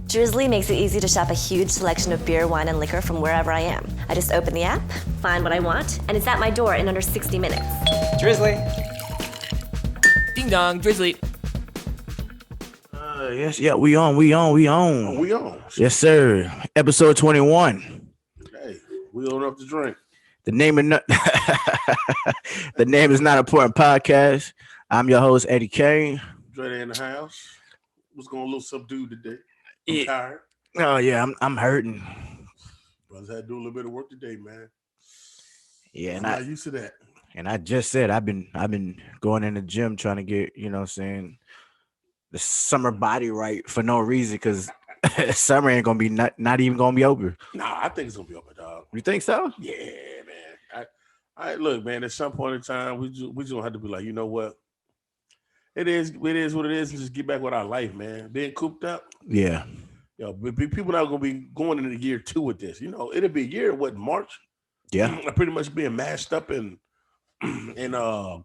Drizzly makes it easy to shop a huge selection of beer, wine, and liquor from wherever I am. I just open the app, find what I want, and it's at my door in under 60 minutes. Drizzly. Ding dong, Drizzly. Yes, yeah, we on. Oh, we on. Yes, sir. Episode 21. Hey, we own up to drink. The name is Not Important Podcast. I'm your host, Eddie Kane. Dre in the house. Was going a little subdued today. I'm tired. Oh yeah, I'm hurting. Brothers had to do a little bit of work today, man. Yeah, I'm not used to that. And I just said I've been going in the gym trying to get, the summer body right for no reason, because summer ain't gonna be not even gonna be over. Nah, I think it's gonna be over, dog. You think so? Yeah, man. I look, man. At some point in time, we just gonna have to be like, you know what? It is what it is, and just get back with our life, man. Being cooped up. Yeah. People not gonna be going into year 2 with this. It'll be a year, March? Yeah. Pretty much being mashed up and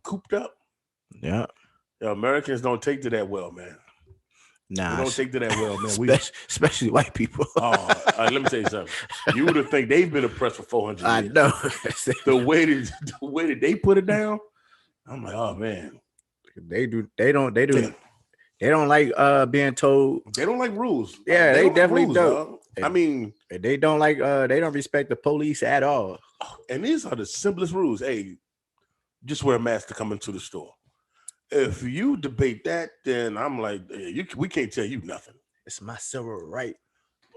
cooped up. Yeah. Americans don't take to that well, man. Nah, we don't take to that well, man. Especially white people. Let me tell you something. You would have think they've been oppressed for 400 years. I know. the way that they put it down, I'm like, oh man. They don't like being told. They don't like rules. Yeah, they definitely don't. I mean, they don't like they don't respect the police at all. And these are the simplest rules. Hey, just wear a mask to come into the store. If you debate that, then I'm like, we can't tell you nothing. It's my civil right,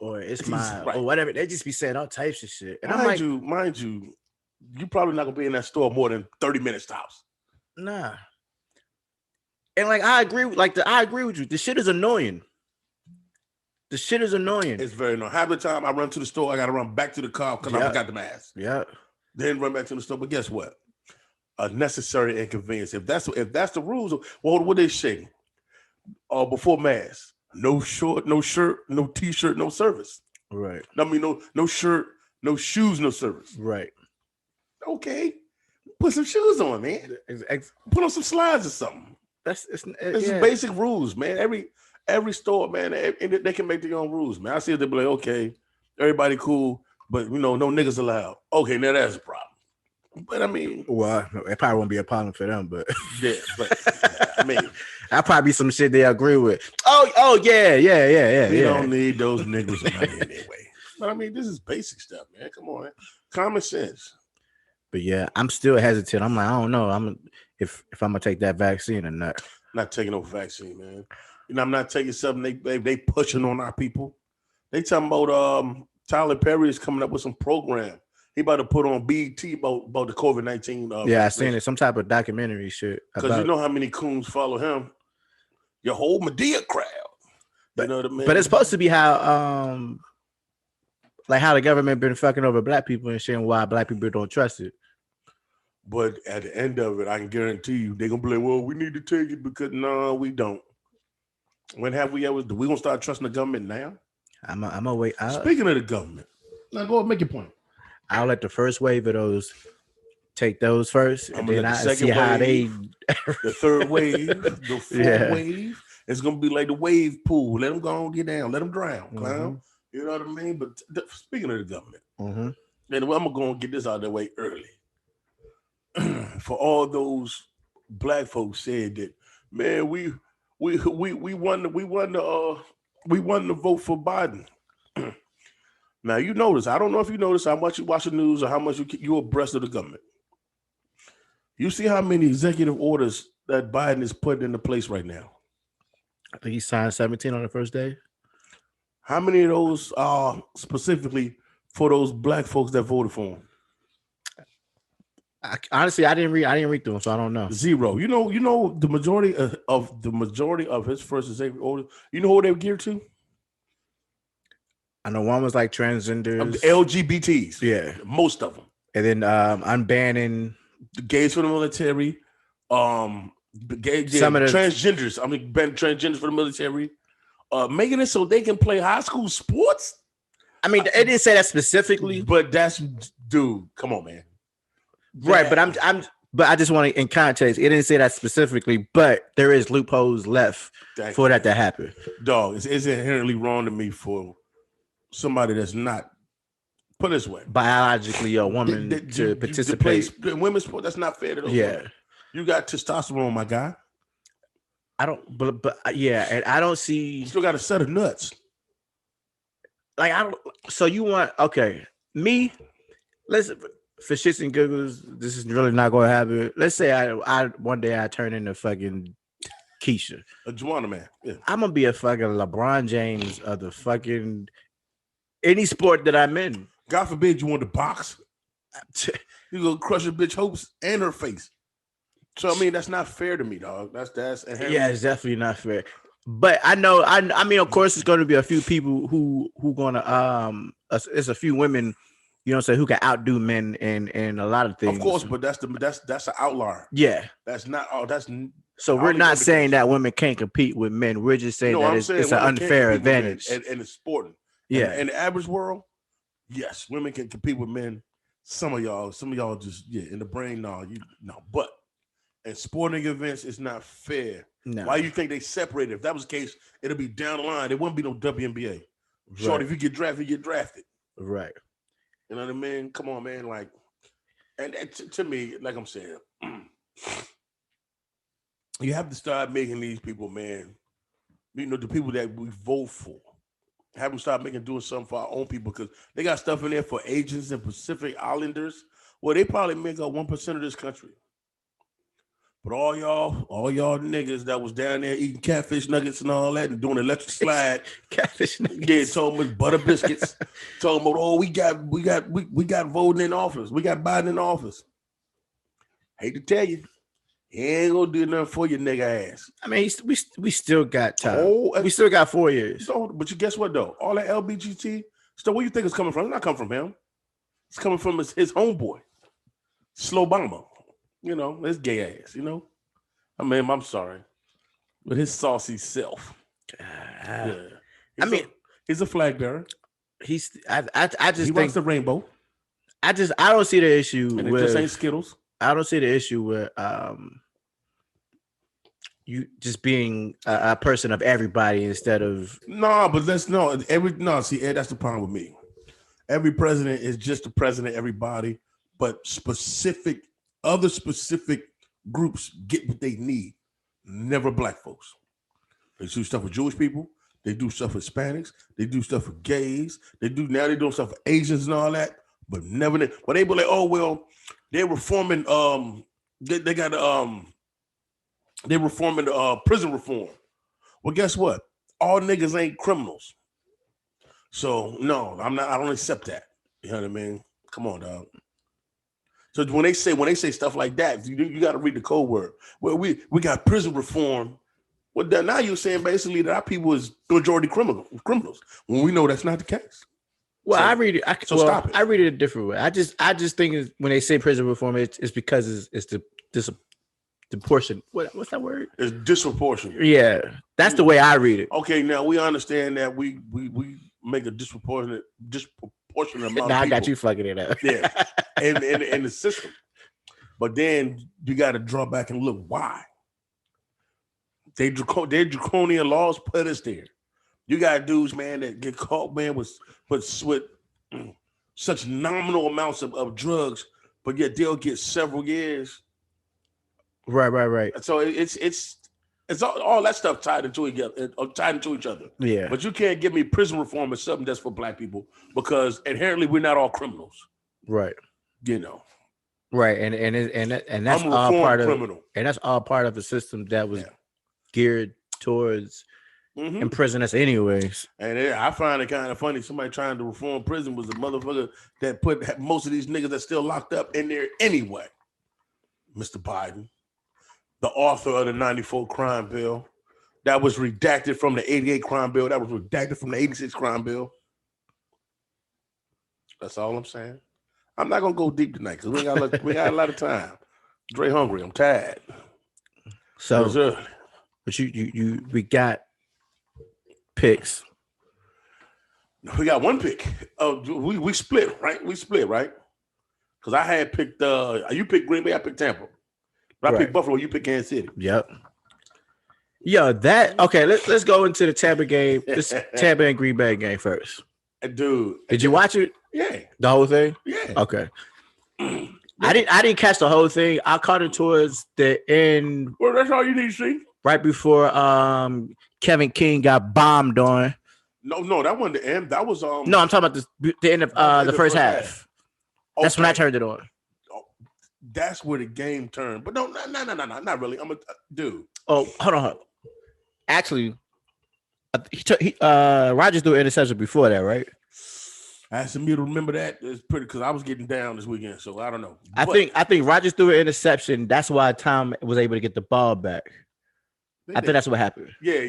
or it's my right. Or whatever. They just be saying all types of shit. And mind you, you probably not gonna be in that store more than 30 minutes tops. Nah. And I agree with you. The shit is annoying. It's very annoying. Half the time I run to the store, I gotta run back to the car because I forgot the mask. Yeah. Then run back to the store. But guess what? A necessary inconvenience. If that's the rules, what they say? Before mask, no short, no shirt, no t-shirt, no service. Right. I mean, no shirt, no shoes, no service. Right. Okay. Put some shoes on, man. Put on some slides or something. This is basic rules, man. Every store, man, they can make their own rules, man. I see it, they be like, okay, everybody cool, but no niggas allowed. Okay, now that's a problem. But I mean, well, it probably won't be a problem for them, but yeah, but I mean, that'll probably be some shit they agree with. Oh, yeah. We don't need those niggas anyway. But I mean, this is basic stuff, man. Come on, man. Common sense. But yeah, I'm still hesitant. I'm like, I don't know. If I'm gonna take that vaccine or not. Not taking no vaccine, man. I'm not taking something they pushing on our people. They talking about Tyler Perry is coming up with some program. He about to put on BET about the COVID-19. Yeah, I seen it. Some type of documentary shit. Because you know how many coons follow him. Your whole Medea crowd. You know what I mean? But it's supposed to be how how the government been fucking over black people and shit, and why black people don't trust it. But at the end of it, I can guarantee you, they're going to be like, well, we need to take it because, no, we don't. When have we ever, we going to start trusting the government now? I'm going to wait. Speaking of the government, now go ahead, make your point. I'll let the first wave of those take those first, and then I see wave, how they... the third wave, the fourth wave, it's going to be like the wave pool. Let them go and get down. Let them drown, clown. Mm-hmm. You know what I mean? But speaking of the government, and I'm going to go and get this out of the way early. For all those black folks said that, man, we won the vote for Biden. Now you notice, I don't know if you notice how much you watch the news or how much you're abreast of the government. You see how many executive orders that Biden is putting into place right now. I think he signed 17 on the first day. How many of those are specifically for those black folks that voted for him? Honestly, I didn't read through them, so I don't know. 0. You know the majority of his first executive orders. You know who they were geared to? I know one was like transgenders, LGBTs. Yeah, most of them. And then unbanning the gays for the military. Some of the transgenders. I mean, ban transgenders for the military. Making it so they can play high school sports. I mean, it didn't say that specifically, but that's dude. Come on, man. Right, but I'm But I just want to, in context, it didn't say that specifically, but there is loopholes left for that to happen. Dog, it's inherently wrong to me for somebody that's not, put it this way, biologically a woman to participate in women's sport. That's not fair to those women. You got testosterone, my guy. I don't, but yeah, and I don't see. You still got a set of nuts. Like I don't. So you want me? Let's for shits and giggles. This is really not going to happen. Let's say I one day I turn into fucking Keisha, a Juana man. Yeah. I'm gonna be a fucking LeBron James of the fucking any sport that I'm in. God forbid you want to box. You gonna crush a bitch hopes and her face. So I mean, that's not fair to me, dog. That's yeah, it's definitely not fair. But I know, I mean, of course, it's going to be a few people who gonna it's a few women, you know, what I'm saying, who can outdo men in a lot of things. Of course, but that's an outlier. Yeah, that's not. Oh, that's so we're not saying that women can't compete with men. We're just saying that it's an unfair advantage, and it's sporting. Yeah, in the average world, yes, women can compete with men. Some of y'all just in the brain, no, but in sporting events, it's not fair. No. Why do you think they separated? If that was the case, it'll be down the line. There wouldn't be no WNBA. Short, if you get drafted, you get drafted. Right. You know what I mean? Come on, man. Like, and to me, like I'm saying, you have to start making these people, man. You know, the people that we vote for. Have them start doing something for our own people because they got stuff in there for Asians and Pacific Islanders. Well, they probably make up 1% of this country. But all y'all niggas that was down there eating catfish nuggets and all that and doing electric slide, catfish nuggets. Yeah, told them butter biscuits. Told them, oh, we got voting in office. We got Biden in office. Hate to tell you, he ain't gonna do nothing for your nigga ass. I mean, we still got time. We still got 4 years. So, but you guess what though? All that LBGT stuff. Where you think it's coming from? It's not coming from him. It's coming from his homeboy, Slobama. You know, his gay ass. You know, I mean, I'm sorry, but his saucy self. Yeah. He's a flag bearer. I just he think wants the rainbow. I don't see the issue and with it just ain't Skittles. I don't see the issue with you just being a person of everybody instead of See, Ed, that's the problem with me. Every president is just the president, everybody, but other specific groups get what they need. Never black folks. They do stuff with Jewish people. They do stuff with Hispanics. They do stuff with gays. They're doing stuff with Asians and all that. But never. But they be like, oh well, they're reforming. They're reforming prison reform. Well, guess what? All niggas ain't criminals. So no, I'm not. I don't accept that. You know what I mean? Come on, dog. So when they say stuff like that, you got to read the code word. Well, we got prison reform. Well, now you're saying basically that our people is majority criminals when we know that's not the case. Well, I read it. Stop it. I read it a different way. I just think when they say prison reform, it's because it's the portion. What's that word? It's disproportionate. Yeah, that's the way I read it. Okay, now we understand that we make a disproportionate amount. Now of I got you fucking it up. Yeah, in the system. But then you got to draw back and look why. Their draconian laws put us there. You got dudes, man, that get caught, man, with such nominal amounts of drugs, but yet they'll get several years. Right. So it's all that stuff tied into each other. Yeah. But you can't give me prison reform as something that's for black people because inherently we're not all criminals. Right. You know. Right, and that's all part of criminal. And that's all part of a system that was geared towards imprison us anyways. And I find it kind of funny. Somebody trying to reform prison was a motherfucker that put most of these niggas that's still locked up in there anyway. Mr. Biden, the author of the 94 crime bill, that was redacted from the 88 crime bill, that was redacted from the 86 crime bill. That's all I'm saying. I'm not gonna go deep tonight because we got a lot of time. Dre hungry. I'm tired. So, but we got picks. We got one pick. We split, right? We split, right? Because I had picked. You picked Green Bay. I picked Tampa. I Right. pick Buffalo. You pick Kansas City. Yep. Yo, that okay. Let's go into the Tampa game. This Tampa and Green Bay game first. Dude, Did you watch it? Yeah, The whole thing? yeah. Okay. I didn't catch the whole thing. I caught it towards the end, Well, that's all you need to see. right before Kevin King got bombed on. No, that wasn't the end. That was No, I'm talking about the end of the first half. That's when I turned it on. That's where the game turned. But no, not really. I'm a dude. Oh, hold on. Actually, Rodgers threw an interception before that, right? Asking me to remember that is pretty because I was getting down this weekend, so I don't know. I think Rodgers threw an interception. That's why Tom was able to get the ball back. I think that's what happened. Yeah.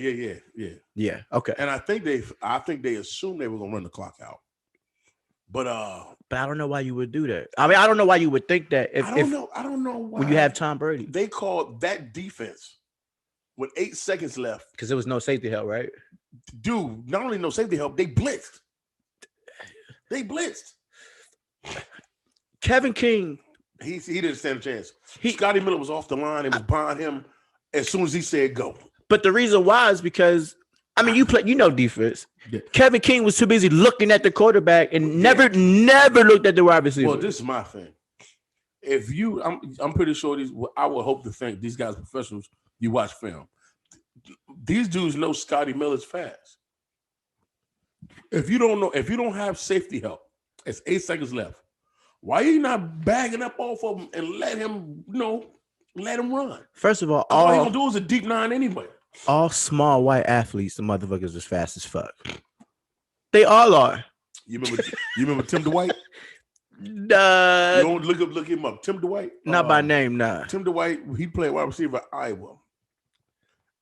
Yeah. Okay. And I think they assumed they were gonna run the clock out. But I don't know why you would do that. I mean, I don't know why you would think that. I don't know why when you have Tom Brady. They called that defense with 8 seconds left. Because there was no safety help, right? Dude, not only no safety help, they blitzed. Kevin King. He didn't stand a chance. Scotty Miller was off the line and was behind him as soon as he said go. But the reason why is because you defense. Yeah. Kevin King was too busy looking at the quarterback and never looked at the wide receiver. Well, this is my thing. If I'm pretty sure I would hope to think these guys professionals. You watch film. These dudes know Scotty Miller's fast. If you don't have safety help, it's 8 seconds left. Why are you not bagging up off of him and let him run? First of all, all you gonna do is a deep 9 anyway. All small white athletes, the motherfuckers is fast as fuck. They all are. You remember Tim Dwight? You Nah, don't look him up. Tim Dwight? not by name, nah. Tim Dwight, he played wide receiver at Iowa.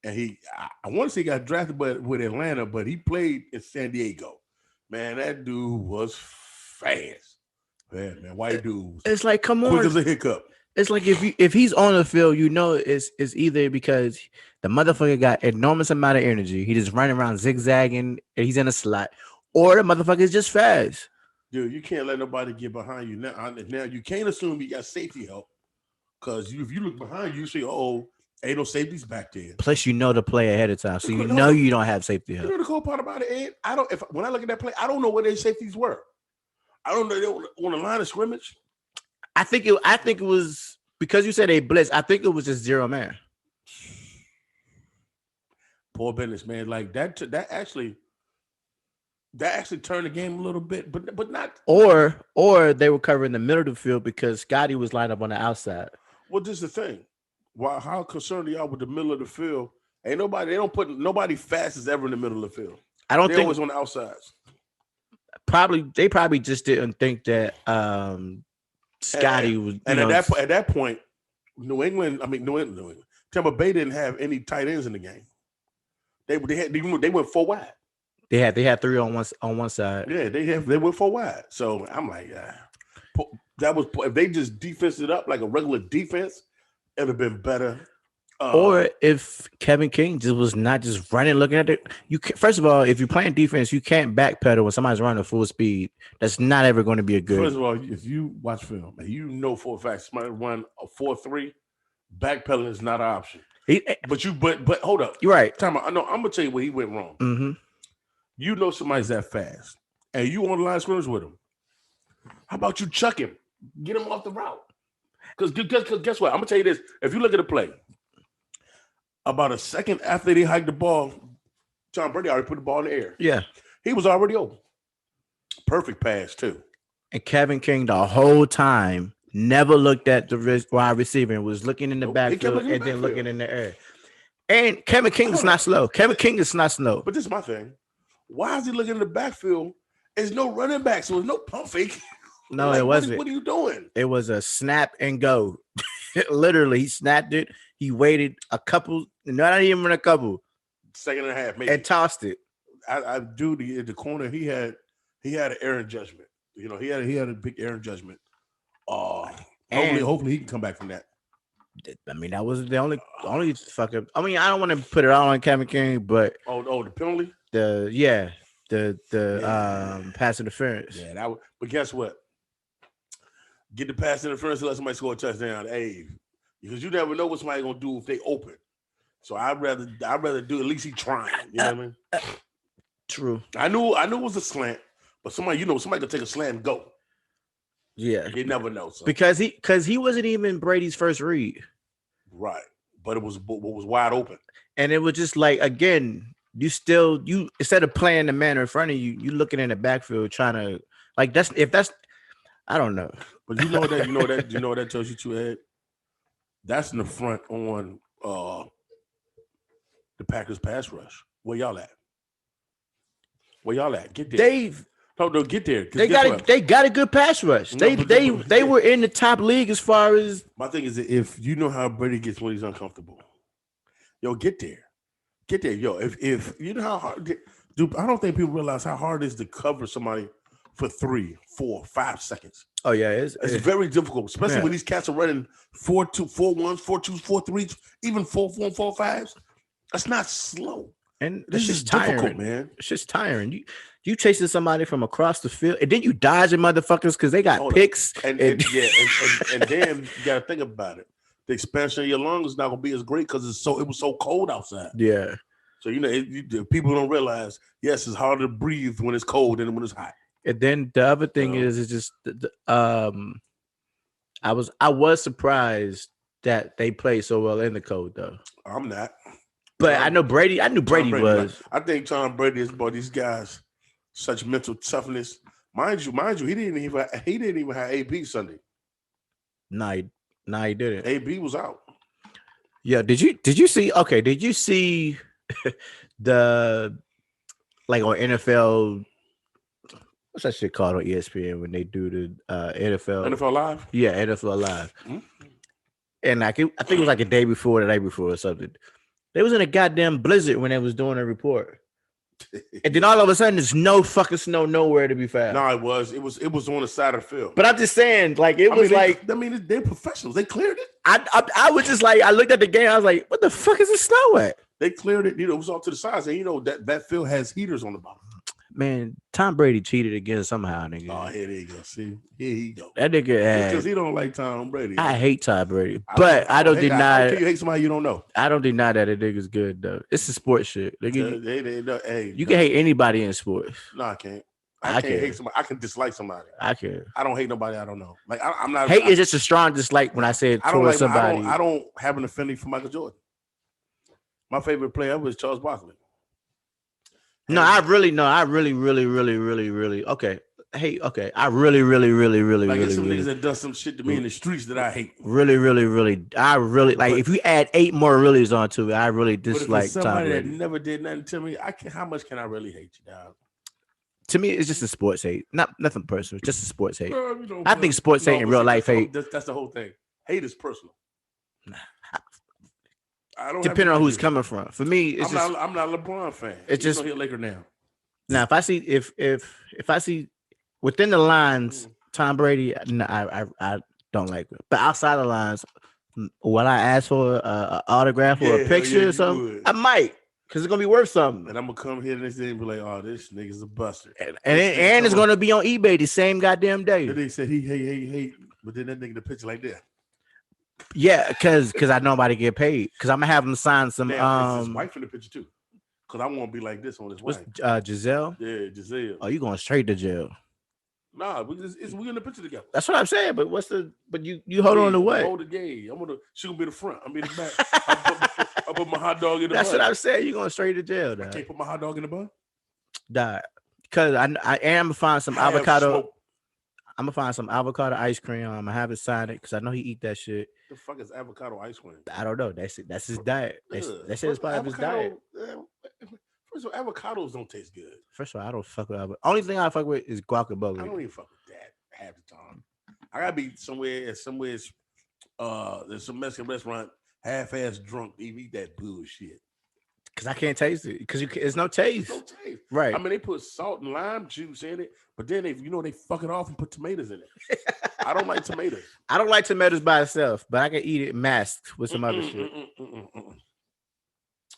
And I want to say he got drafted with Atlanta, but he played in San Diego. Man, that dude was fast. Man, white dudes. It's like, come Quick on. as a hiccup. It's like if he's on the field, it's either because the motherfucker got enormous amount of energy, he just running around zigzagging, and he's in a slot, or the motherfucker is just fast. Dude, you can't let nobody get behind you now. Now you can't assume you got safety help because if you look behind you, say, "Oh, ain't no safeties back there." Plus, the play ahead of time, so you know you don't have safety help. You know the cool part about it, Ed? When I look at that play, I don't know where their safeties were. I don't know they were on the line of scrimmage. I think it was because you said they blitz. I think it was just zero man. Poor business, man. Like that actually turned the game a little bit, but not. Or they were covering the middle of the field because Scotty was lined up on the outside. Well, this is the thing. How concerned are y'all with the middle of the field? They don't put nobody fast as ever in the middle of the field. I don't They're think always on the outsides. they probably just didn't think that Scotty was. At that point, New England. Tampa Bay didn't have any tight ends in the game. They went 4 wide. They had 3 on one side. Yeah, they went 4 wide. So I'm like, that was if they just defensed it up like a regular defense, it'd have been better. Or if Kevin King just was not just running, looking at it. First of all, if you're playing defense, you can't backpedal when somebody's running full speed. That's not ever going to be a good. First of all, if you watch film and you know for a fact somebody run a 4-3, backpedaling is not an option. But hold up, You're right. Time out. I know. I'm gonna tell you where he went wrong. Mm-hmm. You know somebody's that fast, and you on the line of scrimmage with him. How about you chuck him, get him off the route? Because guess what? I'm gonna tell you this. If you look at the play, about a second after they hiked the ball, Tom Brady already put the ball in the air. Yeah, he was already open. Perfect pass too. And Kevin King the whole time never looked at the wide receiver and was looking in the backfield and then looking in the air. And Kevin King is not slow. Kevin King is not slow. But this is my thing. Why is he looking in the backfield? There's no running back, so there's no pump fake. No, it wasn't. What are you doing? It was a snap and go. Literally, he snapped it. He waited a couple, not even a couple, second and a half, maybe, and tossed it. I do the corner. He had an errant judgment. He had a big errant judgment. Hopefully he can come back from that. I mean, that wasn't the only fuck up. I mean, I don't want to put it all on Kevin King, but the penalty, the pass interference. Yeah, but guess what? Get the pass interference and let somebody score a touchdown. Hey, because you never know what somebody's gonna do if they open. So I'd rather do at least he trying. You know what I mean? True. I knew it was a slant, but somebody could take a slant and go. Yeah. You never know. So. Because he wasn't even Brady's first read. Right. But it was wide open. And it was just like, again, you instead of playing the man in front of you, you looking in the backfield trying to like that's I don't know. But you know that tells you too, Ed. That's in the front on the Packers pass rush. Where y'all at? Get there. Dave. No, get there. They got a good pass rush. No, they were in the top league as far as my thing is that if you know how Brady gets when he's uncomfortable, yo, get there. Yo, if you know how hard, dude, I don't think people realize how hard it is to cover somebody for 3, 4, 5 seconds. Oh yeah, it's very difficult, especially when these cats are running 4-2, 4-1s, 4-2s, 4-3s, even 4-4, 4-5s. That's not slow. And this is difficult, man. It's just tiring. You chasing somebody from across the field, and then you dodging motherfuckers because they got picks. And then you gotta think about it. The expansion of your lungs is not gonna be as great because it was so cold outside. Yeah. So people don't realize. Yes, it's harder to breathe when it's cold than when it's hot. And then the other thing is just I was surprised that they played so well in the cold though. I'm not. But I knew Brady was. I think Tom Brady is about these guys such mental toughness. Mind you, he didn't even have AB Sunday. Nah, he didn't. AB was out. Yeah, did you see? Okay, did you see the like on NFL? What's that shit called on ESPN when they do the NFL Live? Yeah, NFL Live. Mm-hmm. And I think it was like the day before or something. They was in a goddamn blizzard when they was doing a report. And then all of a sudden, there's no fucking snow nowhere to be found. No, it was on the side of the field. But I'm just saying, like, they're professionals. They cleared it. I was just like, I looked at the game. I was like, what the fuck is the snow at? They cleared it. It was all to the sides. And that field has heaters on the bottom. Man, Tom Brady cheated again somehow, nigga. Oh, here you go. See, here he go. That nigga because he don't like Tom Brady. I hate Tom Brady, but I don't deny. You hate somebody you don't know. I don't deny that a nigga's good though. It's a sports shit. You can hate anybody in sports. No, I can't. I can't hate somebody. I can dislike somebody. I can. I don't hate nobody I don't know. Like I'm not. Hate is just a strong dislike when I said towards somebody. I don't have an affinity for Michael Jordan. My favorite player was Charles Barkley. No, I really. Okay. Hey, okay. I really. Like it's some niggas that does some shit to me in the streets that I hate. Really. I really like. If you add 8 more reallys onto it, I really dislike somebody Tom Brady. that never did nothing to me. How much can I really hate you, dog? To me, it's just a sports hate. Nothing personal. Just a sports hate. I think sports hate and real life hate. That's the whole thing. Hate is personal. Depending on who's coming from. For me, I'm not a LeBron fan. It's just hit Laker now. Now, if I see within the lines, Tom Brady, no, I don't like it. But outside the lines, when I ask for an autograph or a picture or something, I might, because it's gonna be worth something. And I'm gonna come here next day and be like, "Oh, this nigga's a buster." And it's gonna be on eBay the same goddamn day. And they said he hate, but then that nigga the picture like that. Yeah, because I know about to get paid. Because I'm gonna have him sign some. His wife in the picture too. Because I won't be like this on his wife. Giselle. Yeah, Giselle. Oh, you going straight to jail? Nah, we in the picture together. That's what I'm saying. But you hold on the way. Hold the game. She gonna be the front. I'm in the back. I put my hot dog in the bun. That's what I'm saying. You going straight to jail? I can't put my hot dog in the bun. Die. Because I am gonna find some avocado. I'm gonna find some avocado ice cream. I'm gonna have it sign it because I know he eat that shit. The fuck is avocado ice cream? I don't know. That's it. That's his diet. That shit is part of his diet. First of all, avocados don't taste good. First of all, I don't fuck with avocado. Only thing I fuck with is guacamole. I don't even fuck with that half the time. I gotta be somewhere. There's some Mexican restaurant, half-ass drunk, to eat that bullshit. Because I can't taste it. Because it's no taste. No taste. Right. I mean, they put salt and lime juice in it, but then they fuck it off and put tomatoes in it. I don't like tomatoes. I don't like tomatoes by itself, but I can eat it masked with some other shit.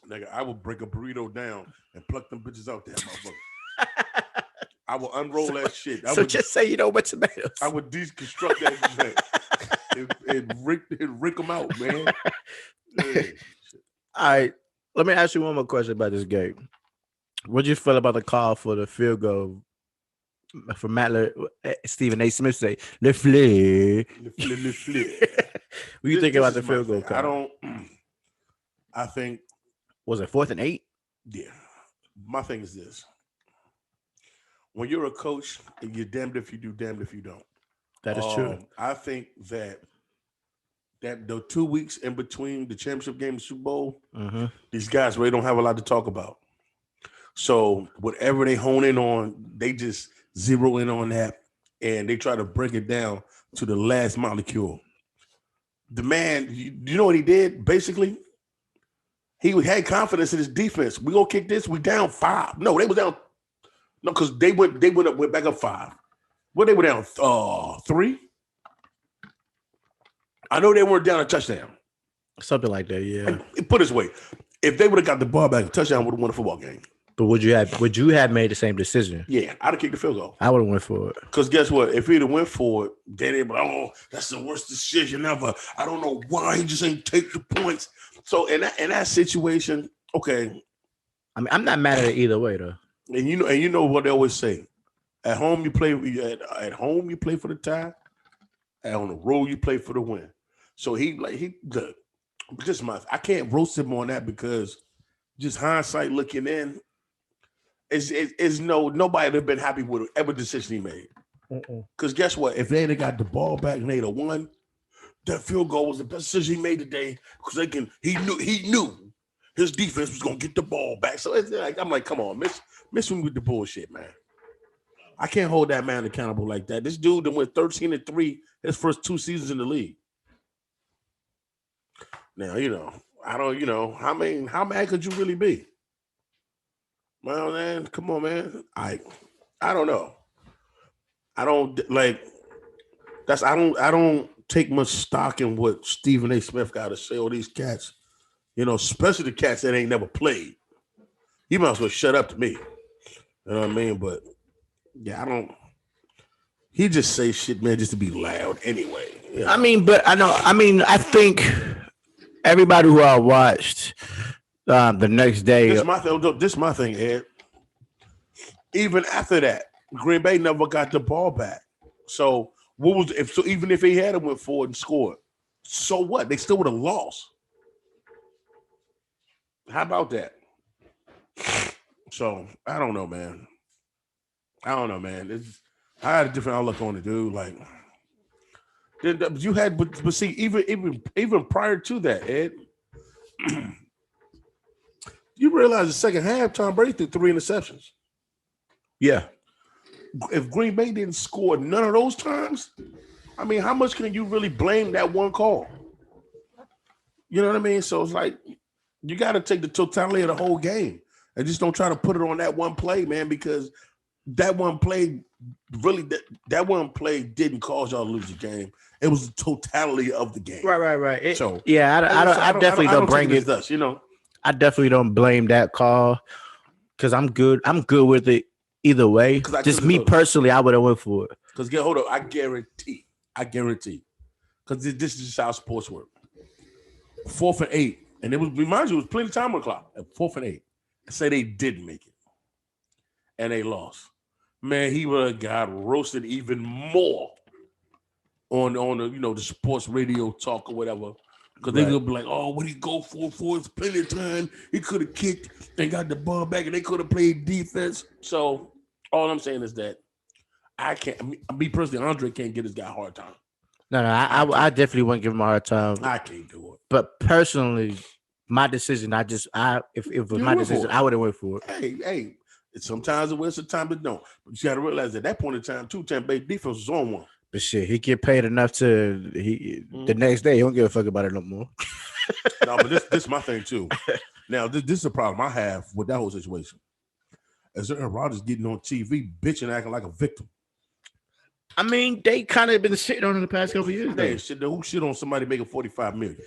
Nigga, I will break a burrito down and pluck them bitches out there, motherfucker. I will unroll that shit. Just say you know what tomatoes. I would deconstruct that shit. It rick them out, man. Yeah. All right, let me ask you one more question about this game. What do you feel about the call for the field goal for Stephen A. Smith say le flip? Le flip. What do you think about the field goal call? I think was it 4th and 8? Yeah. My thing is this. When you're a coach, you're damned if you do, damned if you don't. That is true. I think that the 2 weeks in between the championship game and Super Bowl, these guys really don't have a lot to talk about. So whatever they hone in on, they just zero in on that, and they try to break it down to the last molecule. The man, you know what he did? Basically, he had confidence in his defense. We gonna kick this. We down 5. No, they was down. No, because they went back up 5. Well, they were down 3. I know they weren't down a touchdown. Something like that, yeah. Put it this way, if they would have got the ball back, a touchdown would have won a football game. But would you have made the same decision? Yeah, I'd have kicked the field goal. I would have went for it. Because guess what? If he'd have went for it, then they'd be like, oh, that's the worst decision ever. I don't know why he just ain't take the points. So in that situation, okay. I mean, I'm not mad at it either way though. And you know what they always say. At home you play at home you play for the tie. And on the road you play for the win. So he good. Just I can't roast him on that because just hindsight looking in. Is nobody would have been happy with whatever decision he made. Because guess what? If they'd have got the ball back and they'd have won, that field goal was the best decision he made today. Because he knew his defense was gonna get the ball back. So it's like I'm like, come on, miss him with the bullshit, man. I can't hold that man accountable like that. This dude that went 13-3 his first 2 seasons in the league. Now, I don't, how mad could you really be? Well, man, come on, man. I don't know. I don't take much stock in what Stephen A. Smith got to say. All these cats, especially the cats that ain't never played. He might as well shut up to me. You know what I mean? But yeah, he just say shit, man, just to be loud anyway. I mean, but I think everybody who I watched the next day. This is my thing, Ed. Even after that, Green Bay never got the ball back. So even if he had went forward and scored, so what? They still would have lost. How about that? So I don't know, man. I had a different outlook on it, dude. Like you had, but see, even prior to that, Ed. You realize the second half, Tom Brady threw 3 interceptions. Yeah. If Green Bay didn't score none of those times, I mean, how much can you really blame that one call? You know what I mean? So it's like you got to take the totality of the whole game and just don't try to put it on that one play, man, because that one play that one play didn't cause y'all to lose the game. It was the totality of the game. Right. So I definitely don't bring it. Thus, I definitely don't blame that call because I'm good with it either way. Just me personally, I would have went for it. Because hold up, I guarantee, because this is just how sports work. 4th and 8, and remind you, it was plenty of time on the clock. At 4th and 8, say they didn't make it, and they lost. Man, he would have got roasted even more on the sports radio talk or whatever. Because they're going to be like, oh, what did he go for? It's plenty of time. He could have kicked and got the ball back, and they could have played defense. So all I'm saying is that I can't, me personally, Andre can't get this guy a hard time. No, I definitely wouldn't give him a hard time. I can't do it. But personally, my decision, if it was my decision, I would have went for it. Hey, sometimes it wins, sometimes it don't. But you got to realize at that point in time, too, Tampa Bay defense was on one. But shit, he get paid enough the next day, he don't give a fuck about it no more. No, but this is my thing too. Now, this is a problem I have with that whole situation. As Aaron Rodgers getting on TV, bitching, acting like a victim. I mean, they kind of been sitting on in the past couple of years. Who shit on somebody making $45 million?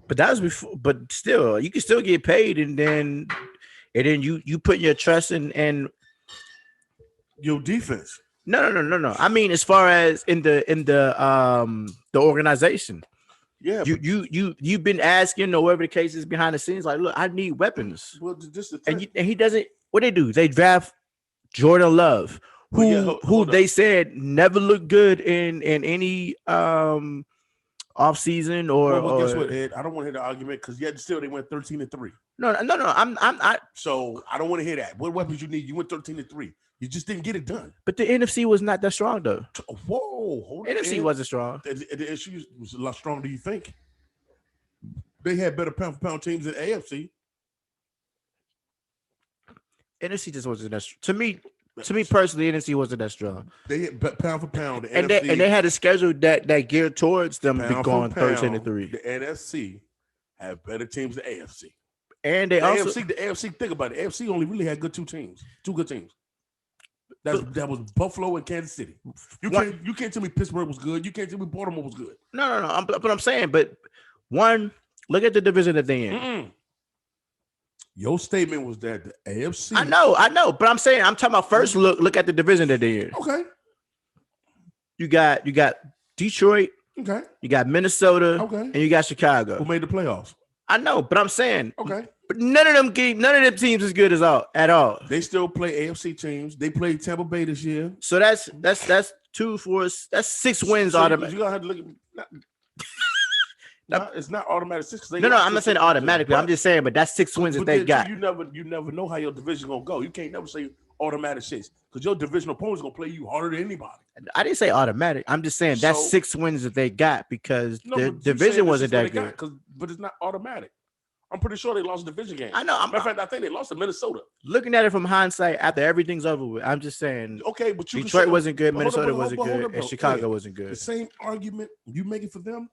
But that was before. But still, you can still get paid, and then you put your trust in your defense. No. I mean, as far as in the organization. Yeah, You've been asking, or whatever the case is behind the scenes, like, look, I need weapons. Well, just the thing. And he doesn't. What they do? They draft Jordan Love, who they said never looked good in any off season or. Well, guess what, Ed? I don't want to hear the argument because yet still they went 13-3. No. So I don't want to hear that. What weapons you need? You went 13-3. You just didn't get it done. But the NFC was not that strong though. Whoa, hold on. NFC wasn't strong. The issue was a lot stronger than you think. They had better pound for pound teams than AFC. NFC just wasn't that. To me personally, NFC wasn't that strong. They had pound for pound, and they had a schedule that geared towards them be going 13-3. The NFC have better teams than AFC. And the AFC. Think about it. AFC only really had two good teams. That was Buffalo and Kansas City. You can't tell me Pittsburgh was good. You can't tell me Baltimore was good. No. I'm saying, but one, look at the division that they in. Mm-mm. Your statement was that the AFC. I know, but I'm saying I'm talking about first look at the division that they in. Okay. You got Detroit. Okay. You got Minnesota. Okay. And you got Chicago. Who made the playoffs? I know, but I'm saying. Okay. But none of them teams is good at all. They still play AFC teams. They played Tampa Bay this year. So that's 6 wins automatically. You gotta have to look at it's not automatic 6. No, I'm not saying automatically. I'm just saying, but that's 6 wins that they got. You never know how your division gonna go. You can't never say automatic 6 because your divisional opponent's gonna play you harder than anybody. I didn't say automatic. I'm just saying that's 6 wins that they got because the division wasn't that good. But it's not automatic. I'm pretty sure they lost the division game. I know. Matter of fact, I think they lost to Minnesota. Looking at it from hindsight, after everything's over with, I'm just saying. Okay, but Detroit wasn't good, Minnesota wasn't good, and Chicago wasn't good. The same argument you making for them,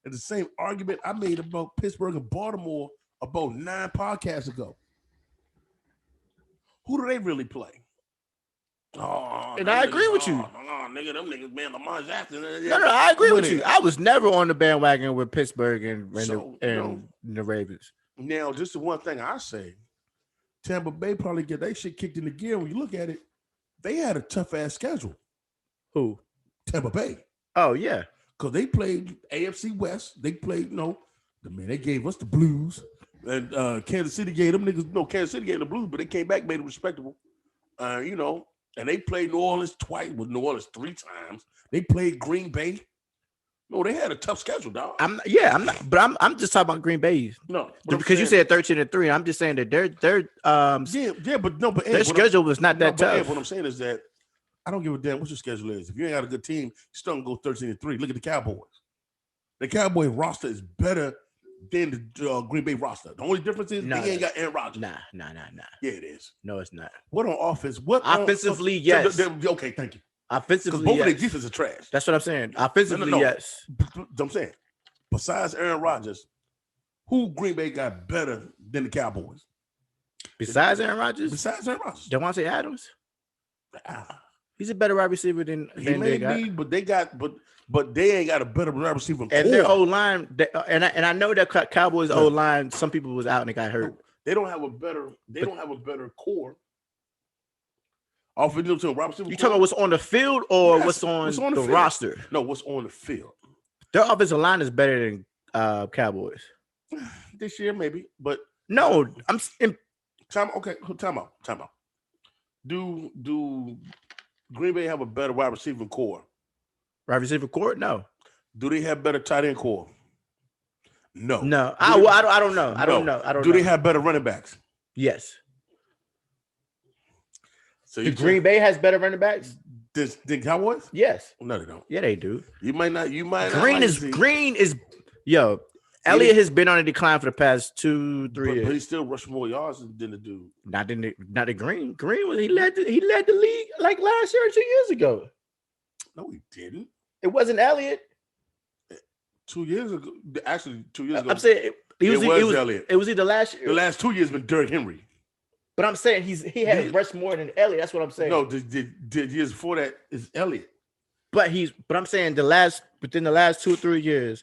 and the same argument I made about Pittsburgh and Baltimore about 9 podcasts ago. Who do they really play? Oh, and I agree with you. Nigga, them niggas, man, Lamar Jackson. No, I agree with you. I was never on the bandwagon with Pittsburgh and the Ravens. Now, this is one thing I say. Tampa Bay probably get their shit kicked in the gear. When you look at it, they had a tough-ass schedule. Who? Tampa Bay. Oh, yeah. Because they played AFC West. They played, they gave us the Blues. And Kansas City gave them niggas, Kansas City gave them the Blues, but they came back, made it respectable. And they played New Orleans twice, with New Orleans 3 times. They played Green Bay. No, they had a tough schedule, dog. I'm just talking about Green Bay. No, because you said 13-3. I'm just saying that their schedule was not that tough. Ed, what I'm saying is that I don't give a damn what your schedule is. If you ain't got a good team, you still gonna go 13-3. Look at the Cowboys. The Cowboy roster is better than the Green Bay roster. The only difference is they ain't got Aaron Rodgers. Nah. Yeah, it is. No, it's not. What on offense? Offensively, yes. Okay, thank you. Offensively, both of their defense are trash. That's what I'm saying. Offensively, yes. I'm saying, besides Aaron Rodgers, who Green Bay got better than the Cowboys? Besides Aaron Rodgers? Besides Aaron Rodgers. Devontae Adams? He's a better wide receiver than they got. But they ain't got a better wide receiver. And their O-line, and I know that Cowboys O-line, some people was out and they got hurt. They don't have a better core. Offensive to wide receiver. You talking about what's on the field or what's on the roster? No, what's on the field. Their offensive line is better than Cowboys. This year, maybe, but no, time out. Do Green Bay have a better wide receiver core? Wide receiver core? No. Do they have better tight end core? No. I don't know. Do they have better running backs? Yes. So Green Bay has better running backs? The Cowboys? Yes. No, they don't. Yeah, they do. You might not. Green is. Yo, Elliott has been on a decline for the past 2-3 years. But he still rushed more yards than the dude. Not the Green. Green was he led the league like last year or 2 years ago. No, he didn't. It wasn't Elliott. 2 years ago. Actually, 2 years ago. I'm saying it was Elliott. It was either last year. The last 2 years been Derrick Henry. But I'm saying he had rushed more than Elliott. That's what I'm saying. No, the years before that is Elliott. But I'm saying within the last 2-3 years.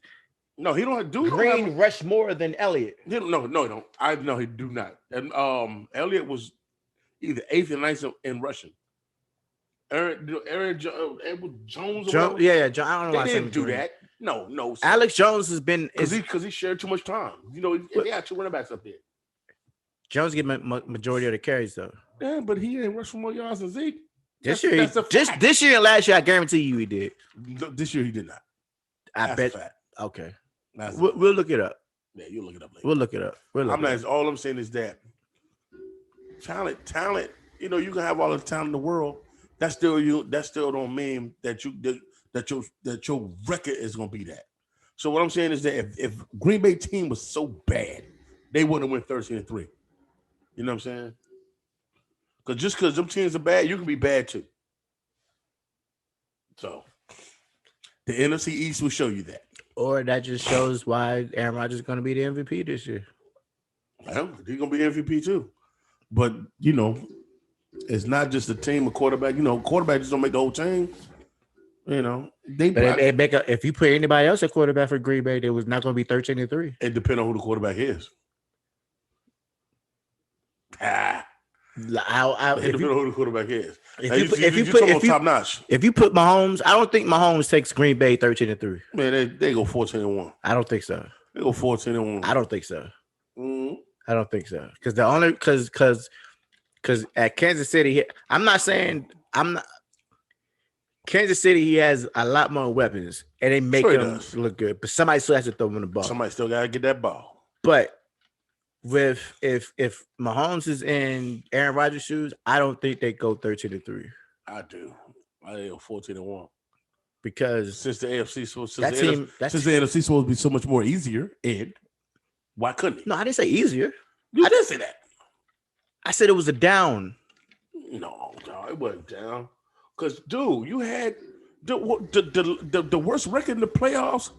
No, he don't do Green rushed more than Elliott. No, he don't. I know he do not. And Elliott was either 8th or 9th in rushing. Aaron Jones. Jones, yeah, John. I don't know They why I said didn't do Green. that. No. Sir. Alex Jones has been because he shared too much time. You know, they got two running backs up there. Jones get majority of the carries though. Yeah, but he ain't rushing more yards than Zeke. This year and last year, I guarantee you he did. This year he did not. I bet. Okay, we'll look it up. Yeah, you'll look it up later. We'll look it up. All I'm saying is that talent. You know, you can have all the talent in the world. That still don't mean that your record is gonna be that. So what I'm saying is that if Green Bay team was so bad, they wouldn't win 13-3. You know what I'm saying? Because them teams are bad, you can be bad too. So the NFC East will show you that. Or that just shows why Aaron Rodgers is going to be the MVP this year. Well, he's going to be MVP too. But, you know, it's not just a team of quarterback. You know, quarterback just don't make the whole team. You know, if you put anybody else at quarterback for Green Bay, they was not going to be 13-3. It depends on who the quarterback is. It depends on who the quarterback is. If you put Mahomes, I don't think Mahomes takes Green Bay 13-3. Man, they go 14-1. I don't think so. They go 14-1. I don't think so. Mm-hmm. I don't think so. Because at Kansas City, Kansas City, he has a lot more weapons and they make him look good. But somebody still has to throw him the ball. Somebody still gotta get that ball. But if Mahomes is in Aaron Rodgers' shoes, I don't think they go 13-3. I do. I go 14-1. Because since the NFC since the NFC supposed to be so much more easier, Ed, why couldn't he? No, I didn't say easier. I didn't say that. I said it was a down. No, it wasn't down. Because, dude, you had the worst record in the playoffs.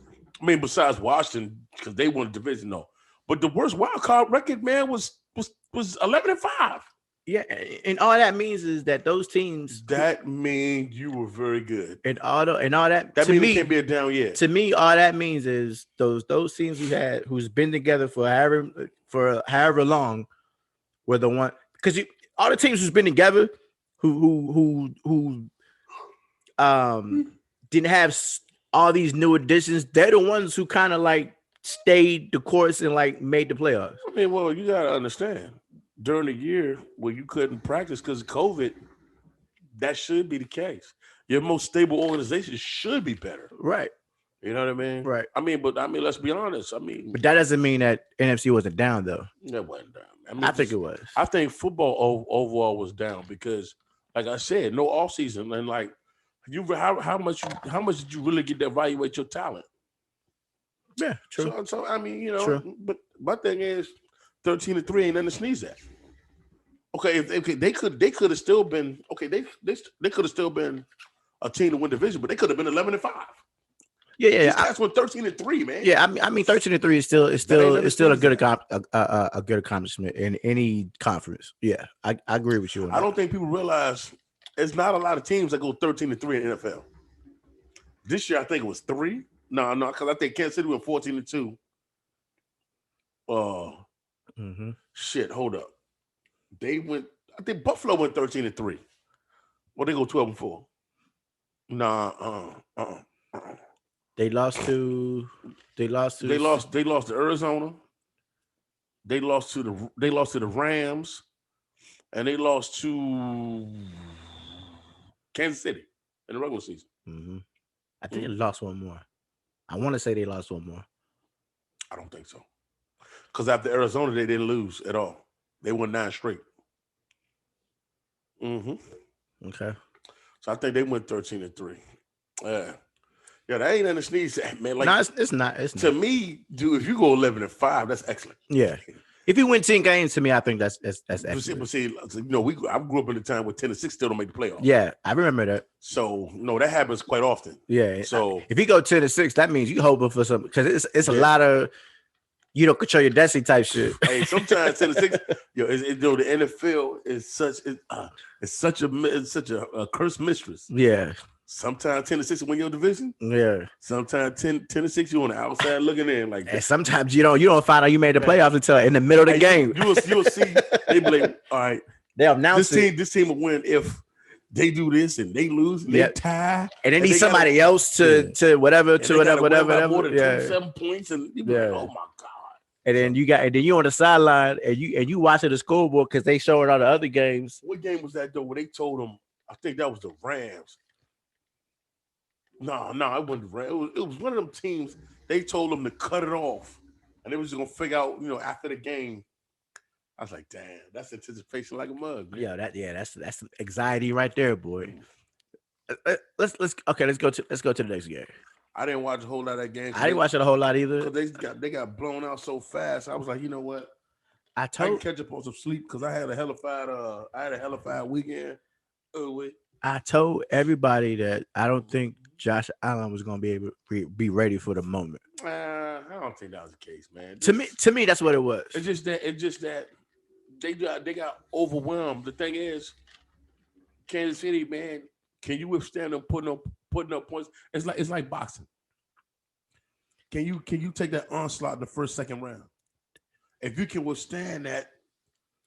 I mean, besides Washington, because they won the division, though. But the worst wild card record, man, was 11-5. Yeah, and all that means is that those teams. That means you were very good. And all that. That means it can't be a down yet. To me, all that means is those teams we had who's been together for however long were the one, because all the teams who's been together who didn't have all these new additions, they're the ones who kind of like stayed the course and like made the playoffs. I mean, well, you gotta understand, during the year where you couldn't practice because of COVID, that should be the case. Your most stable organization should be better. Right. You know what I mean? Right. I mean, let's be honest. But that doesn't mean that NFC wasn't down though. That wasn't down. I think it was. I think football overall was down because, like I said, no offseason, and like how much did you really get to evaluate your talent? Yeah, true. So I mean, you know, true. But my thing is 13-3 ain't nothing to sneeze at. Okay, they could have still been they could have still been a team to win division, but they could have been 11-5. Yeah. That's when 13-3, man. Yeah, I mean 13-3 is still a good accomplishment in any conference. Yeah, I agree with you on that. I don't think people realize there's not a lot of teams that go 13-3 in the NFL. This year, I think it was 3. No, because I think Kansas City went 14-2. Shit, hold up. I think Buffalo went 13-3. Well, they go 12-4. They lost to Arizona. They lost to the Rams, and they lost to Kansas City in the regular season. Mm-hmm. I think they lost one more. I want to say they lost one more. I don't think so. Because after Arizona, they didn't lose at all. They won 9 straight. Mm-hmm. Okay. So I think they went 13-3. Yeah, that ain't nothing to sneeze at, man. Like, no, it's not. To me, dude, if you go 11-5, that's excellent. Yeah. If you win 10 games, to me, I think that's excellent. But see, you know, I grew up in a time where 10-6 still don't make the playoffs. Yeah, I remember that. So no, that happens quite often. Yeah. So if you go 10-6, that means you hoping for some, because it's a lot of you don't control your destiny type shit. Hey, sometimes 10-6, the NFL is such a cursed mistress. Yeah. Sometimes 10-6 win your division. Yeah. Sometimes 10-6 you on the outside looking in like. And sometimes you don't find out you made the playoffs until in the middle of the game. You'll see. They be like, all right, they'll announce this team will win if they do this and they lose and they tie. And they need somebody else to whatever, to whatever. More than yeah. 27 points. And you be like, oh my God. And then you on the sideline and you watching the scoreboard because they showing all the other games. What game was that though? Where they told them, I think that was the Rams. No, it wasn't the Rams. It was one of them teams. They told them to cut it off, and they was just gonna figure out, after the game. I was like, damn, that's anticipation like a mug. Man. That's anxiety right there, boy. Let's go to the next game. I didn't watch a whole lot of that game. I didn't watch it a whole lot either. They got blown out so fast. I was like, you know what? I can catch up on some sleep because I had a hellified weekend. I told everybody that I don't think Josh Allen was going to be able to be ready for the moment. I don't think that was the case, man. To me, that's what it was. It's just that they got overwhelmed. The thing is, Kansas City, man, can you withstand them putting up points? It's like boxing. Can you take that onslaught in the first, second round? If you can withstand that,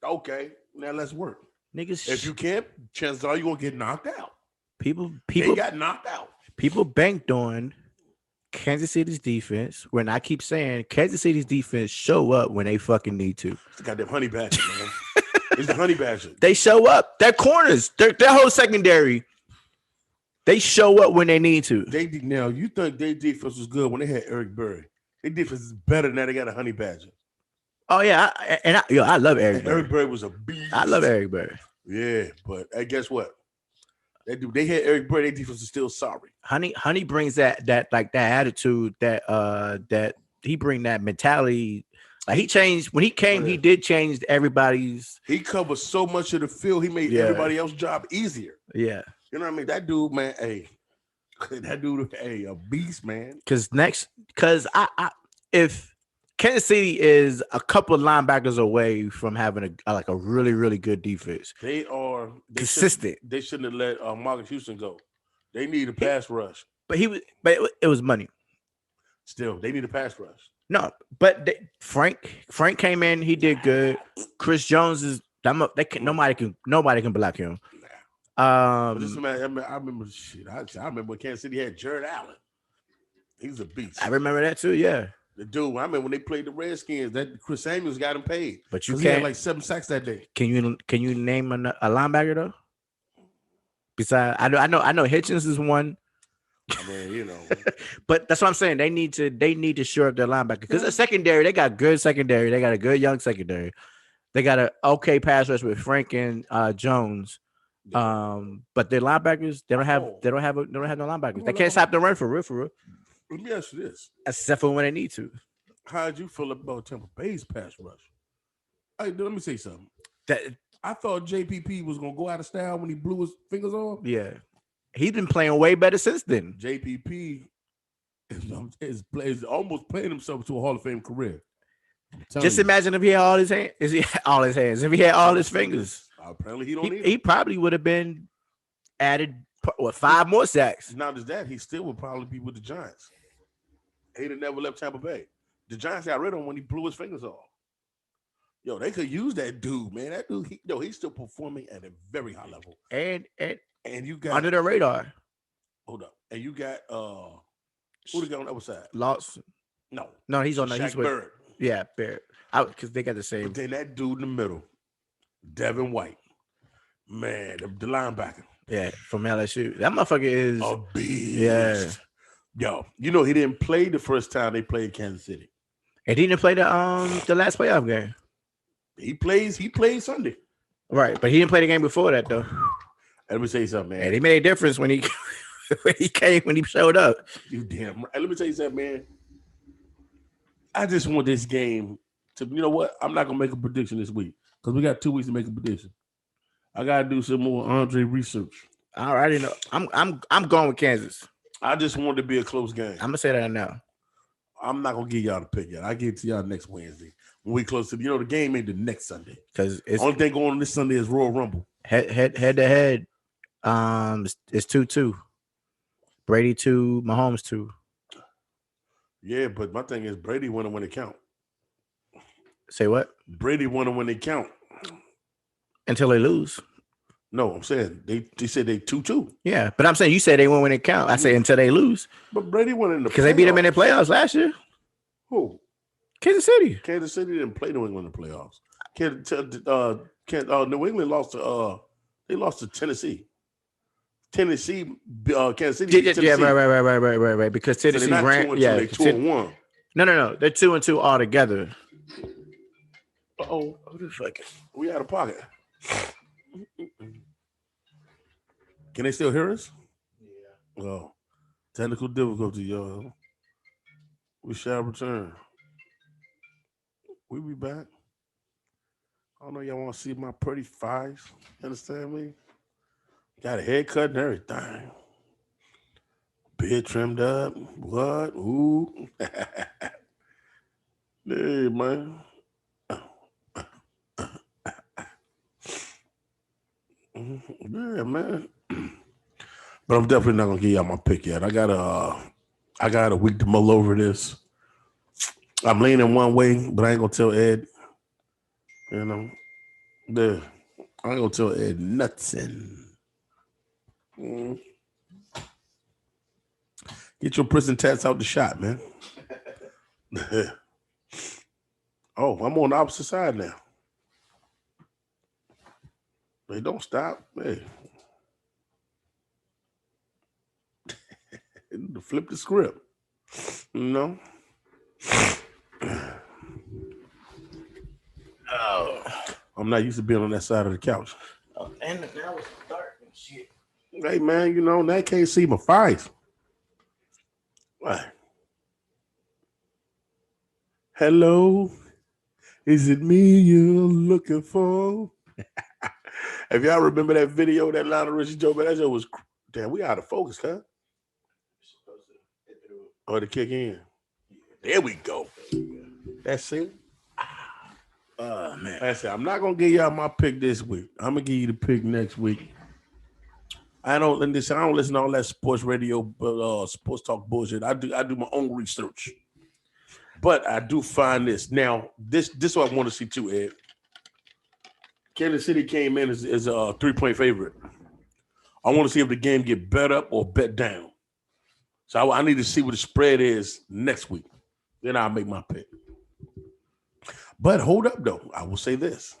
okay, now let's work. Niggas, if you can't, chances are you're gonna get knocked out. People got knocked out. People banked on Kansas City's defense. When I keep saying Kansas City's defense show up when they fucking need to. It's the goddamn honey badger, man. It's the honey badger. They show up. Their corners, their whole secondary. They show up when they need to. Now you think their defense was good when they had Eric Berry? Their defense is better now. They got a honey badger. Oh yeah, I love Eric Berry. Eric Berry was a beast. I love Eric Berry. Yeah, but hey, guess what? They had Eric Berry. Their defense is still sorry. Honey brings that attitude that he bring that mentality. Like he changed when he came. He did change everybody's. He covered so much of the field. He made everybody else's job easier. Yeah, you know what I mean. That dude, man. A beast, man. Because if Kansas City is a couple of linebackers away from having a really, really good defense. They are consistent. They shouldn't have let Marcus Houston go. They need a pass rush. But it was money. Still, they need a pass rush. No, but Frank came in. He did good. Chris Jones is nobody can block him. I remember I remember when Kansas City had Jared Allen. He's a beast. I remember that too. Yeah. The dude, I remember when they played the Redskins, that Chris Samuels got him paid. But you he had like 7 sacks that day. Can you name a linebacker though? Besides, I know Hitchens is one. I mean, but that's what I'm saying. They need to shore up their linebacker because the secondary, they got good secondary. They got a good young secondary. They got an okay pass rush with Frank and Jones. But their linebackers, they don't have no linebackers. They can't stop the run for real. Let me ask you this. Except for when they need to. How'd you feel about Tampa Bay's pass rush? Hey, let me say something. I thought JPP was going to go out of style when he blew his fingers off. Yeah. He's been playing way better since then. JPP is almost playing himself to a Hall of Fame career. Just imagine if he had all his hands. If he had all his fingers. Apparently he don't need He probably would have been added 5 more sacks. Not just that, he still would probably be with the Giants. He'd have never left Tampa Bay. The Giants got rid of him when he blew his fingers off. Yo, they could use that dude, man. That dude, he's still performing at a very high level. And you got under the radar. Hold up. And you got who they got on the other side? Lawson. No, he's on the Shaq Barrett. Yeah, Barrett. Because they got the same. But then that dude in the middle, Devin White. Man, the linebacker. Yeah, from LSU. That motherfucker is a beast. Yeah. Yo, he didn't play the first time they played Kansas City. And he didn't play the last playoff game. He played Sunday. Right, but he didn't play the game before that though. Let me say something, man. And he made a difference when he when he showed up. You damn right. Let me tell you something, man. I just want this game to, you know what? I'm not gonna make a prediction this week because we got 2 weeks to make a prediction. I gotta do some more Andre research. I already know. I'm going with Kansas. I just want it to be a close game. I'm gonna say that now. I'm not gonna give y'all the pick yet. I give it to y'all next Wednesday when we close to. The game ain't the next Sunday because it's only thing going on this Sunday is Royal Rumble. Head to head. It's 2-2. Brady 2, Mahomes 2. Yeah, but my thing is Brady won when it count. Say what? Brady won when they count. Until they lose. No, I'm saying they said they 2-2. Yeah, but I'm saying you said they won't when it count. I say until they lose But Brady won in the because they beat them in the playoffs last year. Who? Kansas City. Kansas City didn't play New England in the playoffs. New England lost to they lost to Tennessee. Kansas City. Yeah, right. Because Tennessee so they're not ran. 2-2, Yeah, they 2-1. No. They're 2-2 all together. Who the fuck? We out of pocket. Can they still hear us? Yeah. Oh, technical difficulty, y'all. We shall return. We'll be back. I don't know y'all want to see my pretty thighs. Understand me? Got a haircut and everything. Beard trimmed up. What? Ooh. Hey, man. Yeah, man. But I'm definitely not gonna give y'all my pick yet. I got a week to mull over this. I'm leaning one way, but I ain't gonna tell Ed. You know, I ain't gonna tell Ed nothing. Get your prison tats out the shot, man. Oh, I'm on the opposite side now. Hey, don't stop. Hey. Flip the script. You know? Oh. I'm not used to being on that side of the couch. Oh, and now it's dark and shit. Hey, man, you know, they can't see my face. Right. Hello? Is it me you're looking for? If y'all remember that video, that Lionel Richie joke, man, that joke was, damn, we out of focus, huh? Or to kick in. There we go. That's it. Oh, man. That's it. I'm not going to give y'all my pick this week. I'm going to give you the pick next week. I don't listen to all that sports radio, sports talk bullshit. I do my own research. But I do find this. Now, this is what I want to see too, Ed. Kansas City came in as a 3-point favorite. I want to see if the game get bet up or bet down. So I need to see what the spread is next week. Then I'll make my pick. But hold up, though. I will say this.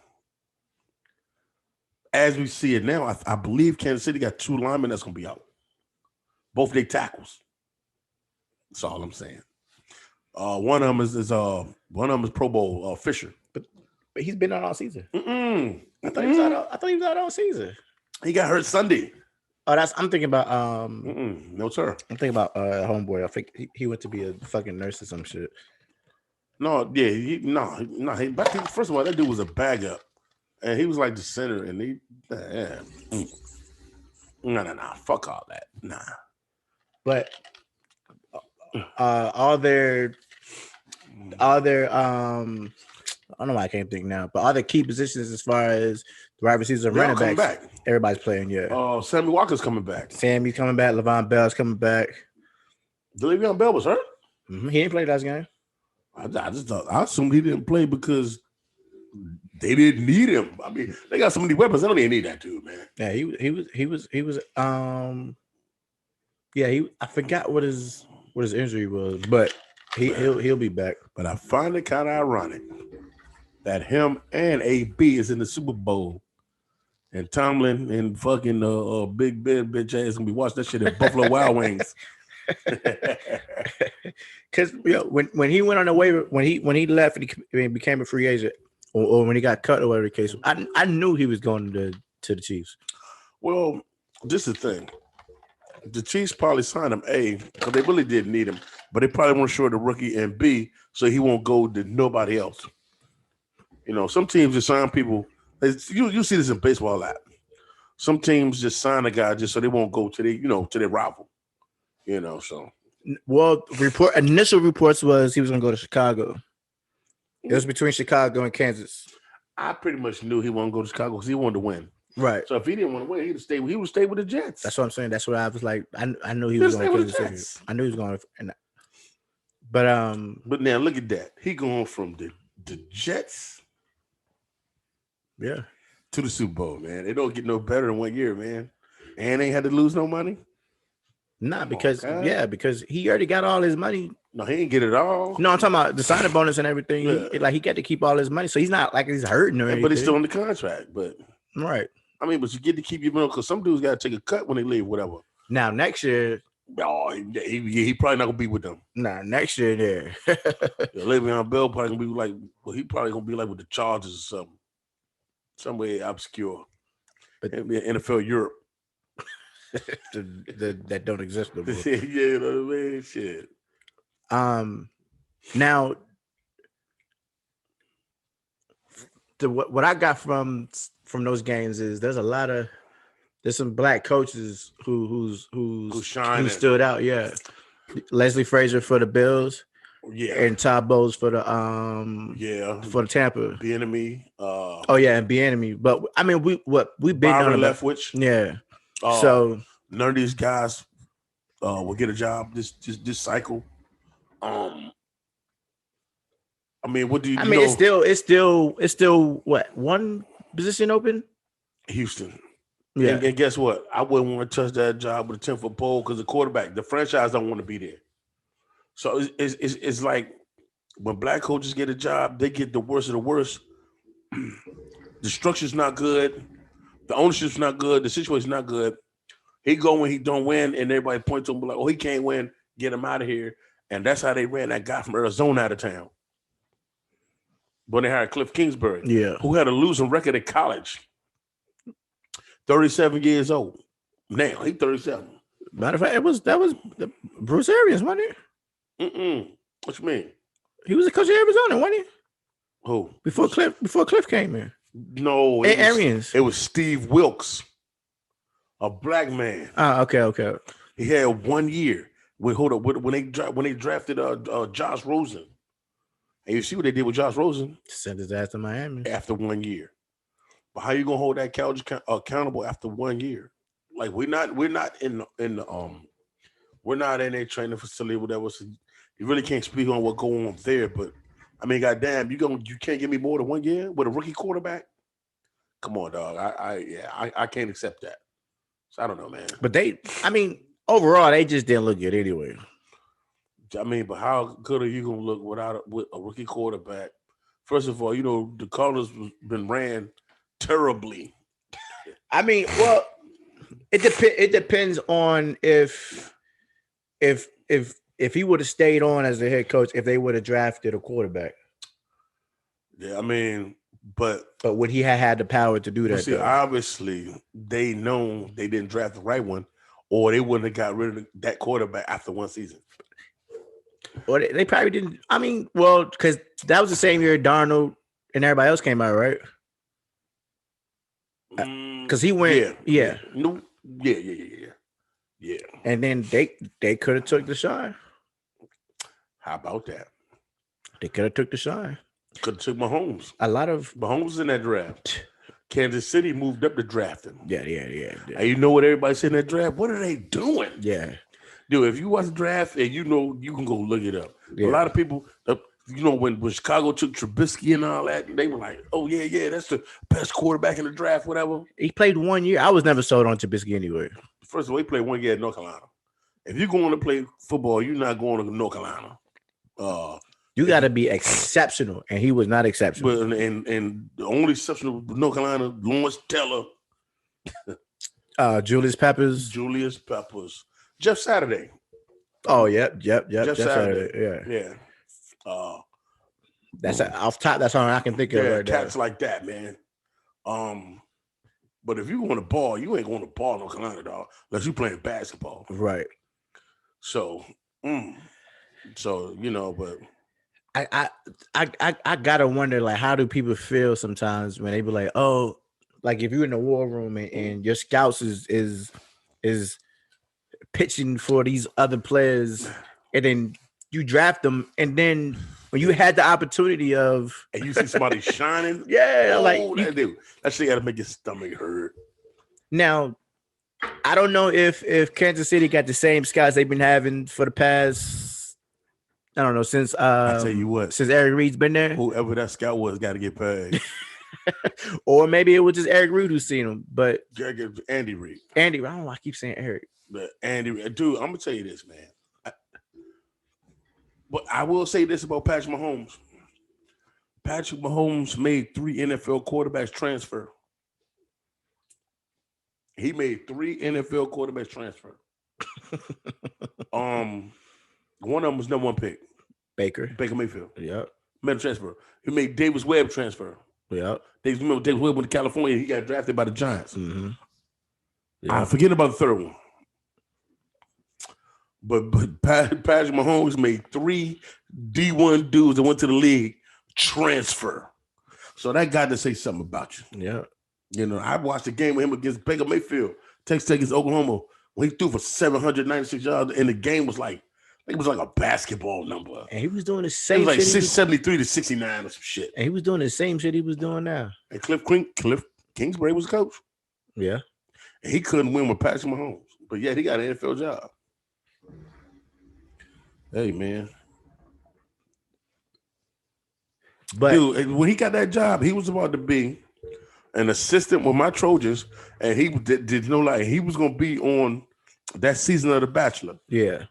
As we see it now, I believe Kansas City got 2 linemen that's going to be out. Both their tackles. That's all I'm saying. One of them is Pro Bowl Fisher. But he's been out all season. I thought he was out all season. He got hurt Sunday. Oh, I'm thinking about no, sir. I'm thinking about homeboy. I think he went to be a fucking nurse or some shit. No, yeah, first of all, that dude was a bag up. And he was like the center, and no, fuck all that. Nah. But all their I don't know why I can't think now, but all the key positions as far as the wide receivers and running backs, back. Everybody's playing, yeah. Sammy Walker's coming back. Sammy's coming back. Le'Veon Bell's coming back. Le'Veon Bell was hurt? Mm-hmm. He didn't play last game. I assumed he didn't play because they didn't need him. I mean, they got so many weapons. They don't even need that dude, man. Yeah, he was. I forgot what his injury was, but he'll be back. But I find it kind of ironic that him and AB is in the Super Bowl, and Tomlin and fucking Big Ben bitch ass gonna be watching that shit at Buffalo Wild Wings. Because when he went on the waiver, when he left and he became a free agent, or when he got cut or whatever the case, I knew he was going to the Chiefs. Well, this is the thing. The Chiefs probably signed him A, because they really didn't need him, but they probably weren't sure the rookie, and B, so he won't go to nobody else. You know, some teams just sign people. You see this in baseball a lot. Some teams just sign a guy just so they won't go to their rival. You know, so. Well, initial reports was he was going to go to Chicago. It was between Chicago and Kansas. I pretty much knew he wasn't going to Chicago because he wanted to win. Right. So if he didn't want to win, he would stay with the Jets. That's what I'm saying. That's what I was like. I knew he was going to Kansas City. I knew he was going to. But now look at that. He going from the Jets. Yeah. to the Super Bowl, man. It don't get no better than 1 year, man. And ain't had to lose no money. Because he already got all his money. No, he ain't get it all. No, I'm talking about the signing bonus and everything. Yeah. He got to keep all his money, so he's not like he's hurting or anything. But he's still on the contract. But right. I mean, but you get to keep your money because some dudes got to take a cut when they leave, whatever. Now next year, he probably not gonna be with them. Nah, next year there. Le'Veon Bell probably gonna be like, he probably gonna be like with the Chargers or something, somewhere obscure. But be NFL Europe. that don't exist no more. Yeah, you know what I mean? Shit. Now, what I got from those games is there's some black coaches who stood out. Yeah, Leslie Frazier for the Bills. Yeah, and Todd Bowles for the for the Tampa. Bieniemy. And Bieniemy. But I mean, we've been on Leftwich. Yeah. So none of these guys will get a job this cycle. I mean, what do you? It's still what, one position open? Houston. Yeah. And guess what? I wouldn't want to touch that job with a 10-foot pole because the quarterback, the franchise don't want to be there. So it's like when black coaches get a job, they get the worst of the worst. The structure's not good. The ownership's not good. The situation's not good. He go when he don't win, and everybody point to him like, "Oh, he can't win. Get him out of here." And that's how they ran that guy from Arizona out of town. When they hired Cliff Kingsbury, who had a losing record at college. 37 years old. Now he's 37. Matter of fact, that was Bruce Arians, wasn't it? What you mean? He was a coach of Arizona, wasn't he? Who? Before Cliff came in. No, Arians. It was Steve Wilkes, a black man. Okay. He had 1 year. When they drafted Josh Rosen, and you see what they did with Josh Rosen? Sent his ass to Miami after 1 year. But how you gonna hold that couch accountable after 1 year? Like we're not in a training facility, whatever. So you really can't speak on what going on there. But I mean, goddamn, you can't give me more than 1 year with a rookie quarterback. Come on, dog. I can't accept that. So I don't know, man. But overall, they just didn't look good anyway. I mean, but how good are you gonna look with a rookie quarterback? First of all, the Cardinals been ran terribly. I mean, well, it depends on if he would have stayed on as the head coach, if they would have drafted a quarterback. Yeah, I mean, but would he have had the power to do that? See, obviously, they know they didn't draft the right one, or they wouldn't have got rid of that quarterback after one season. Or they probably didn't. I mean, well, because that was the same year Darnold and everybody else came out, right? Because he went, yeah. And then they could have took the shine. How about that? They could have took the shine. Could have took Mahomes. A lot of Mahomes in that draft. Kansas City moved up to draft him. Yeah. And you know what everybody said in that draft? What are they doing? Yeah. Dude, if you watch the draft and you can go look it up. Yeah. A lot of people, when Chicago took Trubisky and all that, they were like, oh, yeah, that's the best quarterback in the draft, whatever. He played 1 year. I was never sold on Trubisky anyway. First of all, he played 1 year at North Carolina. If you're going to play football, you're not going to North Carolina. You got to be exceptional, and he was not exceptional. But and the only exceptional with North Carolina, Lawrence Taylor. Julius Peppers. Jeff Saturday. Oh, yep. Jeff Saturday. Yeah. That's off top. That's all I can think of. Yeah, cats like that, man. But if you want to ball, you ain't going to ball in North Carolina, dog, unless you playing basketball, right? So, but I gotta wonder, like, how do people feel sometimes when they be like, oh, like if you're in the war room and your scouts is pitching for these other players, and then you draft them, and then when you had the opportunity and you see somebody shining, that shit gotta make your stomach hurt. Now, I don't know if Kansas City got the same scouts they've been having for the past, I don't know, since I tell you what, since Eric Reed's been there. Whoever that scout was got to get paid. Or maybe it was just Eric Reed who seen him. But Andy Reid. Andy, I don't know why I keep saying Eric. But Andy Reid, dude, I'm gonna tell you this, man. But I will say this about Patrick Mahomes. Patrick Mahomes made 3 NFL quarterbacks transfer. He made 3 NFL quarterbacks transfer. One of them was number 1 pick. Baker Mayfield. Yep. Made a transfer. He made Davis Webb transfer. Yep. Remember Davis Webb went to California. He got drafted by the Giants. Mm-hmm. Yep. I'm forgetting about the third one. But Patrick Mahomes made 3 D1 dudes that went to the league transfer. So that got to say something about you. Yeah. You know, I watched the game with him against Baker Mayfield, Texas against Oklahoma, when he threw for 796 yards, and the game was like, it was like a basketball number. And he was doing the same shit. It was like shit 673 to 69 or some shit. And he was doing the same shit he was doing now. And Cliff Kingsbury was coach. Yeah. And he couldn't win with Patrick Mahomes. But yeah, he got an NFL job. Hey, man. But dude, when he got that job, he was about to be an assistant with my Trojans, and he did no lie. He was going to be on that season of The Bachelor. Yeah.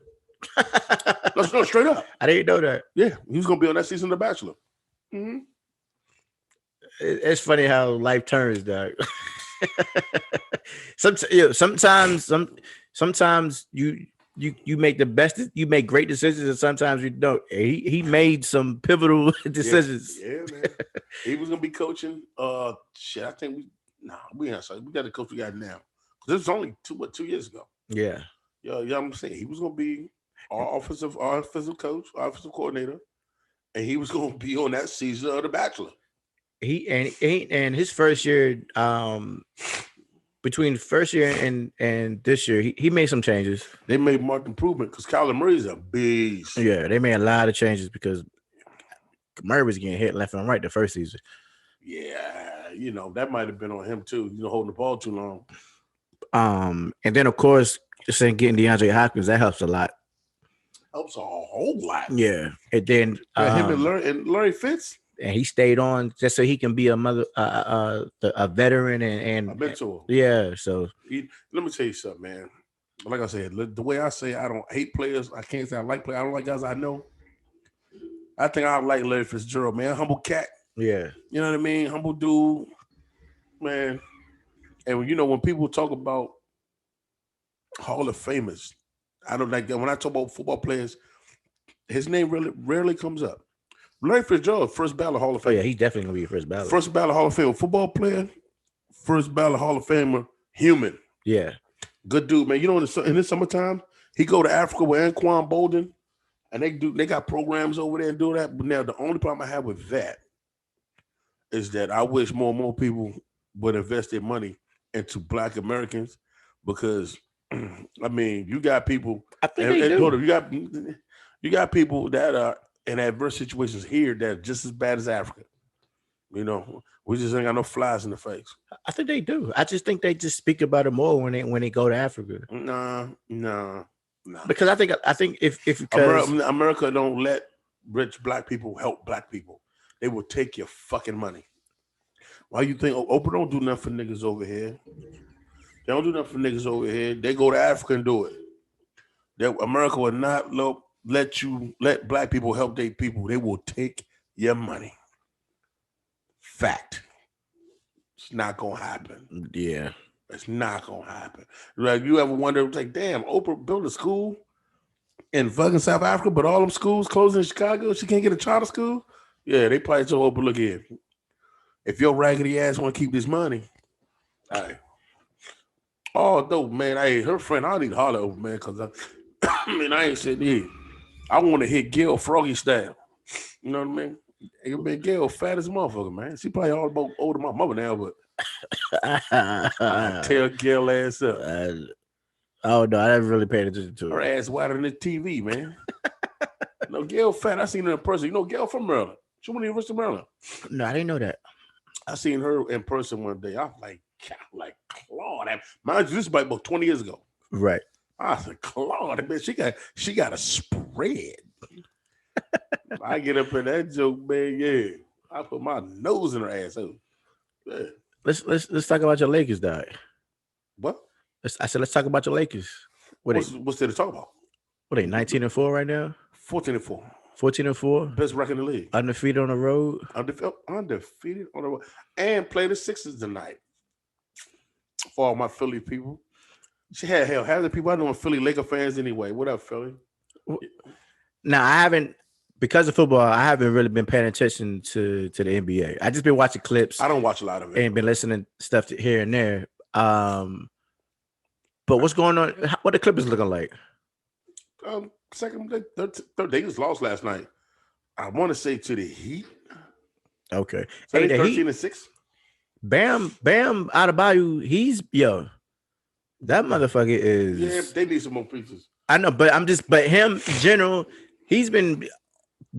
Let's go straight up. I didn't know that. Yeah, he was going to be on that season of The Bachelor. Mm-hmm. It's funny how life turns, dog. Sometimes you make the best. You make great decisions, and sometimes you don't. He made some pivotal decisions. Yeah, man. He was gonna be coaching. I think we got the coach we got now. This was only 2 years ago. Yeah. Yeah, I'm saying he was gonna be our offensive coach, offensive coordinator, and he was gonna be on that season of The Bachelor. And his first year, between first year and this year, he made some changes. They made marked improvement because Kyler Murray's a beast. Yeah, they made a lot of changes because Murray was getting hit left and right the first season. Yeah, that might have been on him too. Holding the ball too long. And then of course, saying getting DeAndre Hopkins, that helps a lot. Helps a whole lot. Yeah, and then him and Larry Fitz. And he stayed on just so he can be a veteran and a mentor. Yeah, so let me tell you something, man. Like I said, the way I say I don't hate players, I can't say I like players. I don't like guys I know. I think I like Larry Fitzgerald, man. Humble cat. Yeah. You know what I mean? Humble dude, man. And when people talk about Hall of Famers, I don't like that. When I talk about football players, his name really rarely comes up. Larry Fitzgerald, first ballot Hall of Famer. Oh, yeah, he's definitely going to be a first ballot. First ballot Hall of Famer. Football player, first ballot Hall of Famer, human. Yeah. Good dude, man. In the summertime, he go to Africa with Anquan Bolden, and they got programs over there and do that. But now the only problem I have with that is that I wish more and more people would invest their money into Black Americans because, I mean, you got people. I think they do. You got people that are in adverse situations here that are just as bad as Africa. We just ain't got no flies in the face. I think they do. I just think they just speak about it more when they go to Africa. No. Because I think if America don't let rich Black people help Black people, they will take your fucking money. Why you think Oprah don't do nothing for niggas over here? They don't do nothing for niggas over here. They go to Africa and do it. America will not let Black people help their people. They will take your money. Fact. It's not gonna happen. Yeah. It's not gonna happen. Like, you ever wonder, like, damn, Oprah built a school in fucking South Africa, but all them schools closed in Chicago. She can't get a charter school. Yeah, they probably told Oprah, look here, if your raggedy ass want to keep this money, all right. Oh, no, man, her friend, I need to holler over, man, because I ain't sitting here. I want to hit Gail Froggy style. You know what I mean? Man, Gail fat as a motherfucker, man. She probably all about older than my mother now, but I tear Gail ass up. Oh no, I never really paid attention to her. Her ass wider than the TV, man. No, Gail fat. I seen her in person. Gail from Maryland. She went to the University of Maryland. No, I didn't know that. I seen her in person one day. I was like Claude. Mind you, this is about 20 years ago. Right. I said, Claude, man, she got a spread. I get up in that joke, man. Yeah, I put my nose in her ass. Yeah. Let's talk about your Lakers, dog. What? Let's talk about your Lakers. What's there to talk about? What are they 19-4 right now? 14-4. 14-4. Best record in the league. Undefeated on the road. Undefeated on the road. And play the Sixers tonight. For all my Philly people. Half the people I know are Philly Laker fans anyway. What up, Philly? Now, I haven't, because of football, I haven't really been paying attention to the NBA. I just been watching clips. I don't watch a lot of it. And been listening to stuff here and there. But what's going on? What the Clippers looking like? They just lost last night. I want to say to the Heat. Okay. So hey, they the 13-6. Bam Adebayo, that motherfucker is. Yeah, they need some more pieces. I know, but him in general, he's been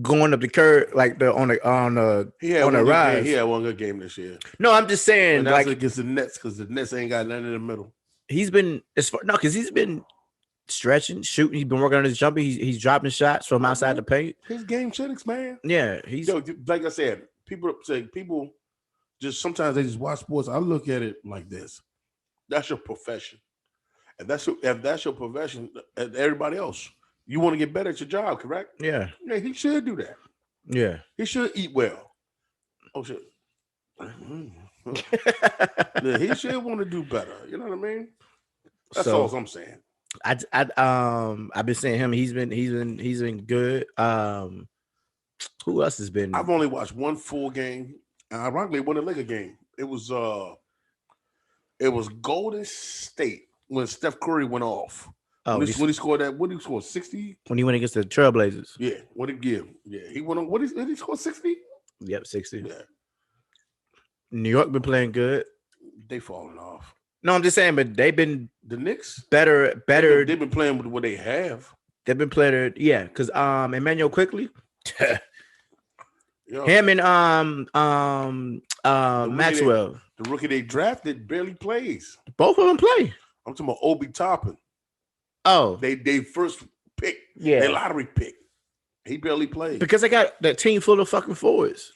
going up the curve like on the rise. He had one good game this year. No, I'm just saying, like against the Nets, because the Nets ain't got nothing in the middle. He's been because he's been stretching, shooting. He's been working on his jumper. He's dropping shots from outside the paint. His game genetics, man. Yeah, he's like I said. People just sometimes they just watch sports. I look at it like this: that's your profession, and if that's your profession, everybody else, you want to get better at your job, correct? Yeah. Yeah, he should do that. Yeah, he should eat well. Oh shit. Yeah, he should want to do better. You know what I mean? That's all I'm saying. I've been saying him. He's been good. Who else has been? I've only watched one full game. And ironically, one Laker game. It was Golden State when Steph Curry went off. When he scored that, what did he score? 60? When he went against the Trailblazers. Yeah. What did he give? Yeah. He went on. What did he score? 60? Yep, 60. Yeah. New York been playing good. They falling off. No, I'm just saying, but they've been the Knicks better. They've been playing with what they have. They've been playing, yeah. Because Emmanuel Quickly, him and Maxwell, the rookie they drafted, barely plays. Both of them play. I'm talking about Obi Toppin. Oh, they first pick, yeah, they lottery pick. He barely played because they got that team full of fucking forwards.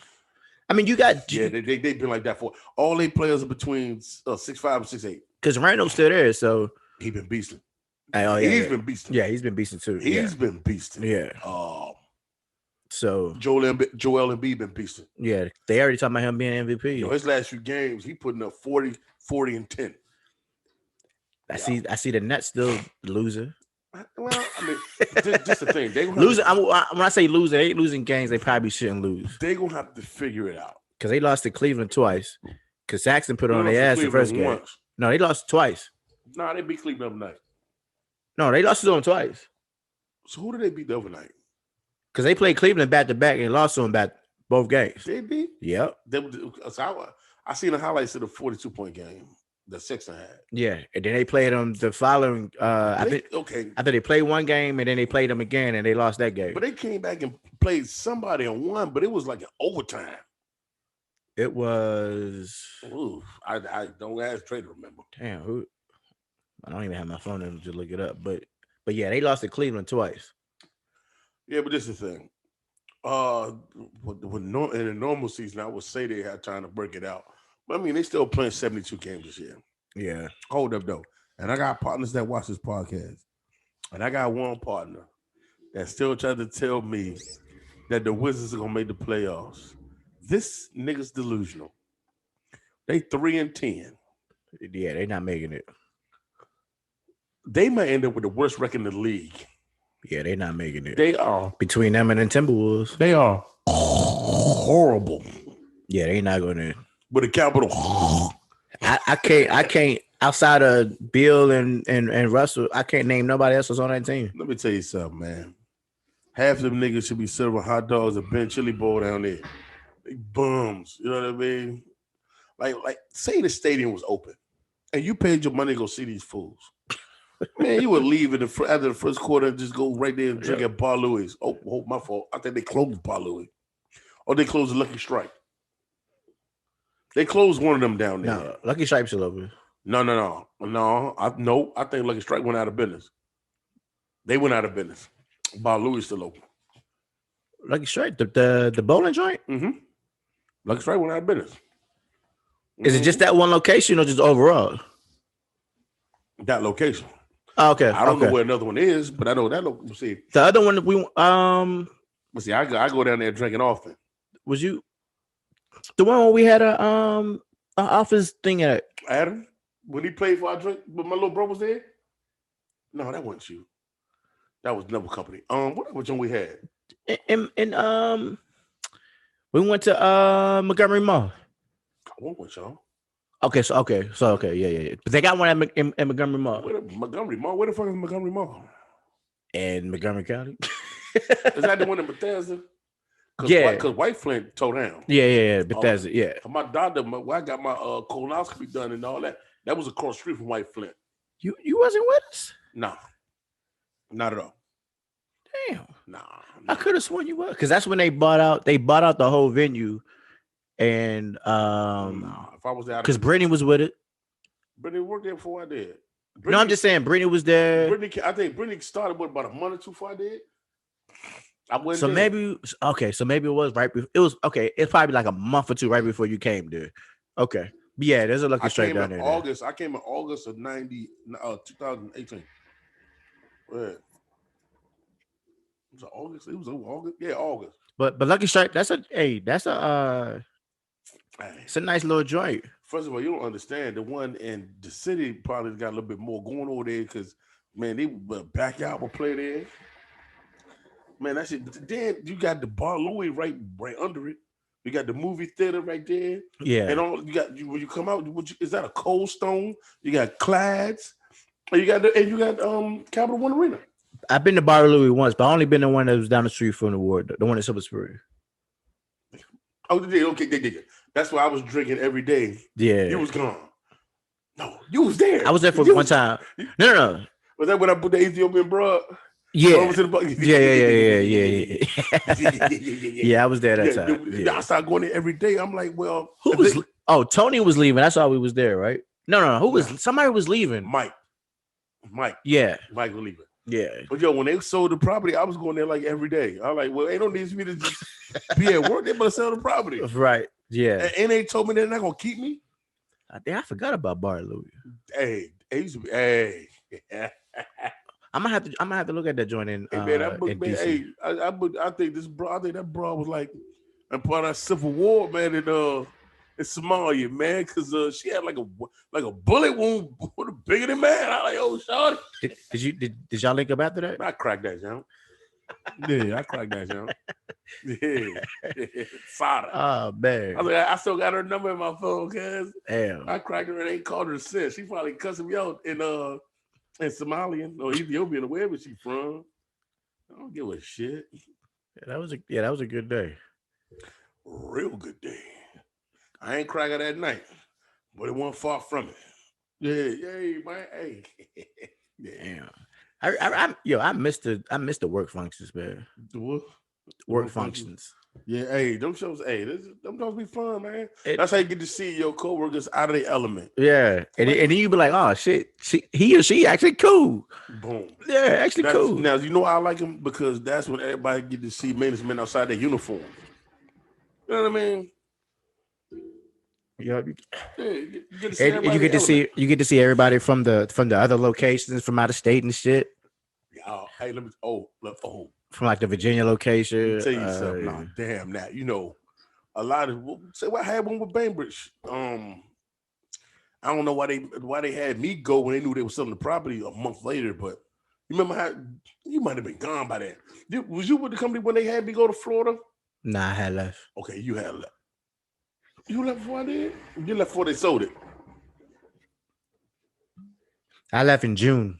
I mean, you got they've been like that for all 8 players are between 6'5" and 6'8". Because Randall's still there, so he been beasting. Oh, he's been beasting. Yeah, he's been beasting too. He's been beasting. Yeah. So Joel Embiid been beasting. Yeah, they already talking about him being MVP. His last few games, he putting up 40, and 10. I see the Nets still losing. Well, I mean, just the thing. They losing. When I say losing, they ain't losing games they probably shouldn't lose. They gonna have to figure it out because they lost to Cleveland twice. Because Saxon put it on their ass the first game. Once. No, they lost twice. No, they beat Cleveland overnight. No, they lost to them twice. So who did they beat overnight? Because they played Cleveland back to back and lost to them back both games. They beat. Yep. I seen the highlights of the 42-point game. The Sixers had. Yeah, and then they played them the following. I think they played one game and then they played them again and they lost that game. But they came back and played somebody and won, but it was like an overtime. It was. Ooh, I don't ask Trey to remember. Damn, who? I don't even have my phone to look it up, but yeah, they lost to Cleveland twice. Yeah, but this is the thing. In a normal season, I would say they had time to break it out. But I mean, they still playing 72 games this year. Yeah. Hold up, though. And I got partners that watch this podcast. And I got one partner that still trying to tell me that the Wizards are going to make the playoffs. This nigga's delusional. They 3-10. Yeah, they're not making it. They might end up with the worst record in the league. Yeah, they're not making it. They are. Between them and the Timberwolves. They are horrible. Yeah, they're not going to. With a capital. I can't outside of Bill and Russell, I can't name nobody else that's on that team. Let me tell you something, man. Half of them niggas should be serving hot dogs at Ben Chili Bowl down there. They bums. You know what I mean? Like say the stadium was open and you paid your money to go see these fools. Man, you would leave after the first quarter and just go right there and drink at Bar Louis. Oh, my fault. I think they closed Bar Louis. Or they closed the Lucky Strike. They closed one of them down there. No, Lucky Strike's still open. No. I think Lucky Strike went out of business. They went out of business. Bar Louis still open. Lucky Strike, the bowling joint? Mm-hmm. Lucky Strike went out of business. Is it just that one location or just overall? That location? Oh, okay. I don't know where another one is, but I know that. Let's see, the other one that we let's see. I go down there drinking often. Was you the one where we had a office thing at Adam? When he played for our drink, but my little bro was there? No, that wasn't you. That was another company. What one we had? And we went to Montgomery Mall. I went with y'all. Okay, yeah. But they got one at in Montgomery Mall. Montgomery Mall? Where the fuck is Montgomery Mall? In Montgomery County. Is that the one in Bethesda? Yeah, because White Flint tore down. Yeah, Bethesda. Yeah. My doctor, I got my colonoscopy done and all that. That was across the street from White Flint. You wasn't with us? Nah, not at all. Damn. Nah. I could have sworn you were, because that's when they bought out the whole venue, and if I was there, because Brittany was with it. Brittany worked there before I did. No, I'm just saying Brittany was there. I think Brittany started with about a month or two before I did. I went so there. maybe it was right before. It was okay. It's probably like a month or two right before you came there. Okay, but yeah, there's a Lucky Strike down there. I came in August of 2018. Where? Was it August? It was August. Yeah, August. But Lucky Strike, it's a nice little joint. First of all, you don't understand. The one in the city probably got a little bit more going over there because, man, they back out will play there. Man, that shit. Then you got the Bar Louie right under it. You got the movie theater right there. Yeah. And all you got when you come out, is that a Cold Stone? You got Clad's. And you got Capital One Arena. I've been to Bar Louie once, but I only been the one that was down the street from the ward, the one in Silver Spring. Oh, okay. That's why I was drinking every day. Yeah. You was gone. No, you was there. I was there for one time. No. Was that when I put the Ethiopian bro? Yeah. Yeah. Yeah, I was there that time. Yeah. I started going there every day. I'm like, well, Tony was leaving. That's why we was there, right? No. Who was somebody was leaving? Mike. Yeah. Mike was leaving. Yeah. But when they sold the property, I was going there like every day. I'm like, well, ain't no need for me to just be at work. They better sell the property. Right. Yeah. And they told me they're not gonna keep me. I forgot about Bar Louie. Hey. I'm gonna have to look at that joint in. Hey, man, that book, in man. DC. I think that bro was like a part of that Civil War, man. In Somalia, man, because she had like a bullet wound bigger than mine. I like, oh, shorty. Did y'all link up after that? I cracked that, young. Yeah, I cracked that, young. Yeah, Sada. Oh man, I was like, I still got her number in my phone, cuz. Damn. I cracked her and ain't called her since. She probably cussing me out in Somalian or Ethiopian or wherever she from. I don't give a shit. Yeah, that was a good day. Real good day. I ain't cracking that night, but it wasn't far from it. Yeah, man. Hey. Damn. I missed the work functions, man. The what? Work functions. Yeah, hey, them shows, them shows be fun, man. That's how you get to see your coworkers out of their element. Yeah, and then you be like, oh shit, he or she actually cool. Boom. Yeah, actually cool. Now you know why I like them, because that's when everybody get to see maintenance men outside their uniform. You know what I mean? Yeah, you get to see everybody from the other locations from out of state and shit. Yeah, hey, let me. From like the Virginia location. Tell you something. Nah, damn that. A lot of say what I had one with Bainbridge. I don't know why they had me go when they knew they were selling the property a month later, but you remember how you might have been gone by then. Was you with the company when they had me go to Florida? Nah, I had left. Okay, you had left. You left before I did? You left before they sold it. I left in June.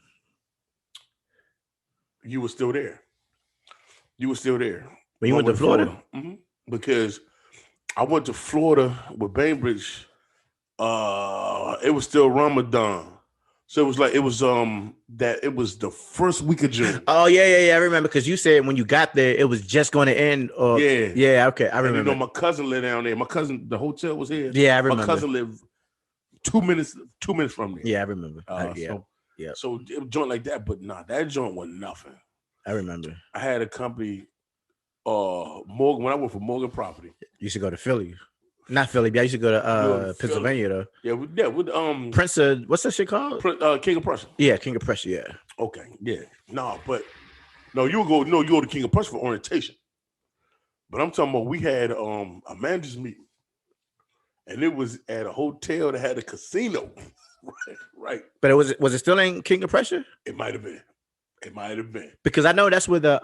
You were still there. When you went to Florida? Mm-hmm. Because I went to Florida with Bainbridge. It was still Ramadan. So it was the first week of June. Oh yeah. I remember because you said when you got there it was just going to end. Yeah. Okay, I remember. And my cousin lived down there. My cousin, the hotel was here. Yeah, I remember. My cousin lived 2 minutes from there. Yeah, I remember. So it was a joint like that, but nah, that joint was nothing. I remember. I had a company, Morgan, when I worked for Morgan Property. You used to go to Philly. Not Philly. I used to go to Pennsylvania though. Yeah, with Prince of what's that shit called? King of Prussia. Yeah, King of Prussia. Yeah. Okay, yeah. You go to King of Prussia for orientation. But I'm talking about we had a managers meeting, and it was at a hotel that had a casino. right. But was it still in King of Prussia? It might have been. Because I know that's where the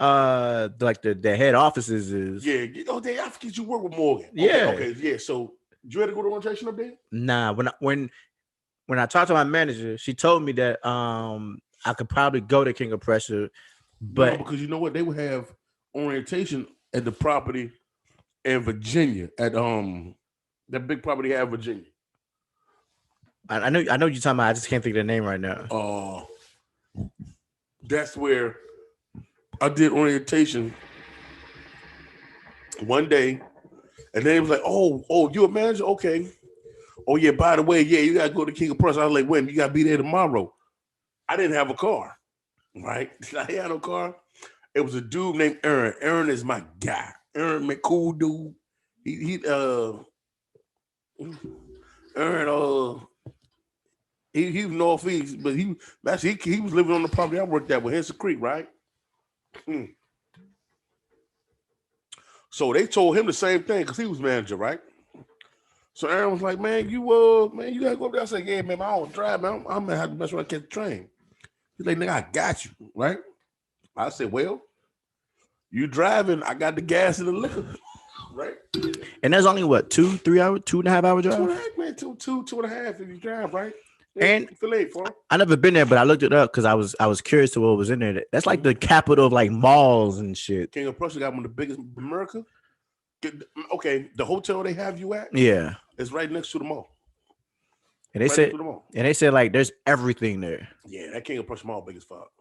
head offices is. Yeah. Oh, I forget you work with Morgan. Yeah. Okay. Yeah. So you had to go to orientation up there? Nah. When I talked to my manager, she told me that I could probably go to King of Prussia, but no, because you know what, they would have orientation at the property in Virginia at that big property at Virginia. I know you're talking about. I just can't think of the name right now. That's where I did orientation one day, and then it was like, oh, you a manager? Okay. Oh yeah, by the way, yeah, you gotta go to King of Prussia. I was like, when? You gotta be there tomorrow. I didn't have a car, right? I had no car. It was a dude named Aaron. Aaron is my guy. Aaron, man, cool dude. Aaron, he was Northeast, but he was living on the property I worked at with Henson Creek, right? So they told him the same thing because he was manager, right? So Aaron was like, man, you gotta go up there. I said, yeah, man, I don't drive, man. I'm gonna have to mess around and catch the train. He's like, nigga, I got you, right? I said, well, you driving, I got the gas and the liquor, right? And there's only what 2-3 hours, 2.5 hour drive? 2.5, man, two and a half if you drive, right? And for I never been there, but I looked it up because I was curious to what was in there. That's like the capital of like malls and shit. King of Prussia got one of the biggest in America. Okay, the hotel they have you at, yeah, is right next to the mall. And they said like there's everything there. Yeah, that King of Prussia mall big as fuck.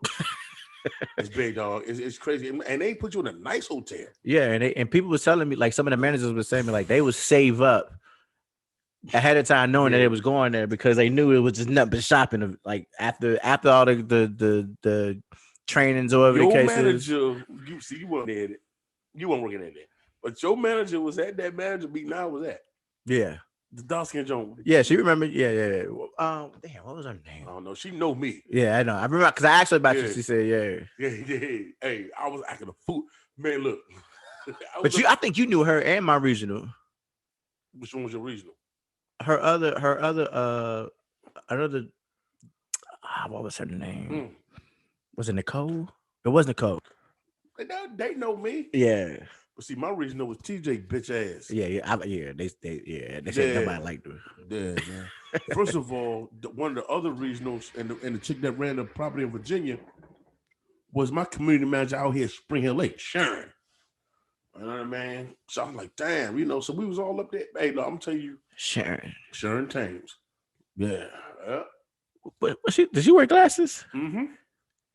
It's big, dog. It's crazy, and they put you in a nice hotel. Yeah, and people was telling me like some of the managers were saying me like they would save up ahead of time knowing that it was going there because they knew it was just nothing but shopping. Like after all the trainings or whatever the case is. You weren't there. You weren't working at that. But your manager was at that manager meeting I was at. Yeah. The Dawson Jones. Yeah, she remembered. Yeah. Damn, what was her name? I don't know. She know me. Yeah, I know. I remember because I asked her about you. She said, Yeah. Hey, I was acting a fool. Man, look. I think you knew her and my regional. Which one was your regional? Her other what was her name? Was it Nicole? It was Nicole. They know me. Yeah. But see, my regional was TJ bitch ass. Yeah. They said nobody liked her. Yeah, man. First of all, one of the other regionals and the chick that ran the property in Virginia was my community manager out here at Spring Hill Lake, Sharon. You know what I mean? So I was like, damn, so we was all up there. Hey, look, I'm gonna tell you, Sharon Thames. Yeah. But did she wear glasses? Mm-hmm.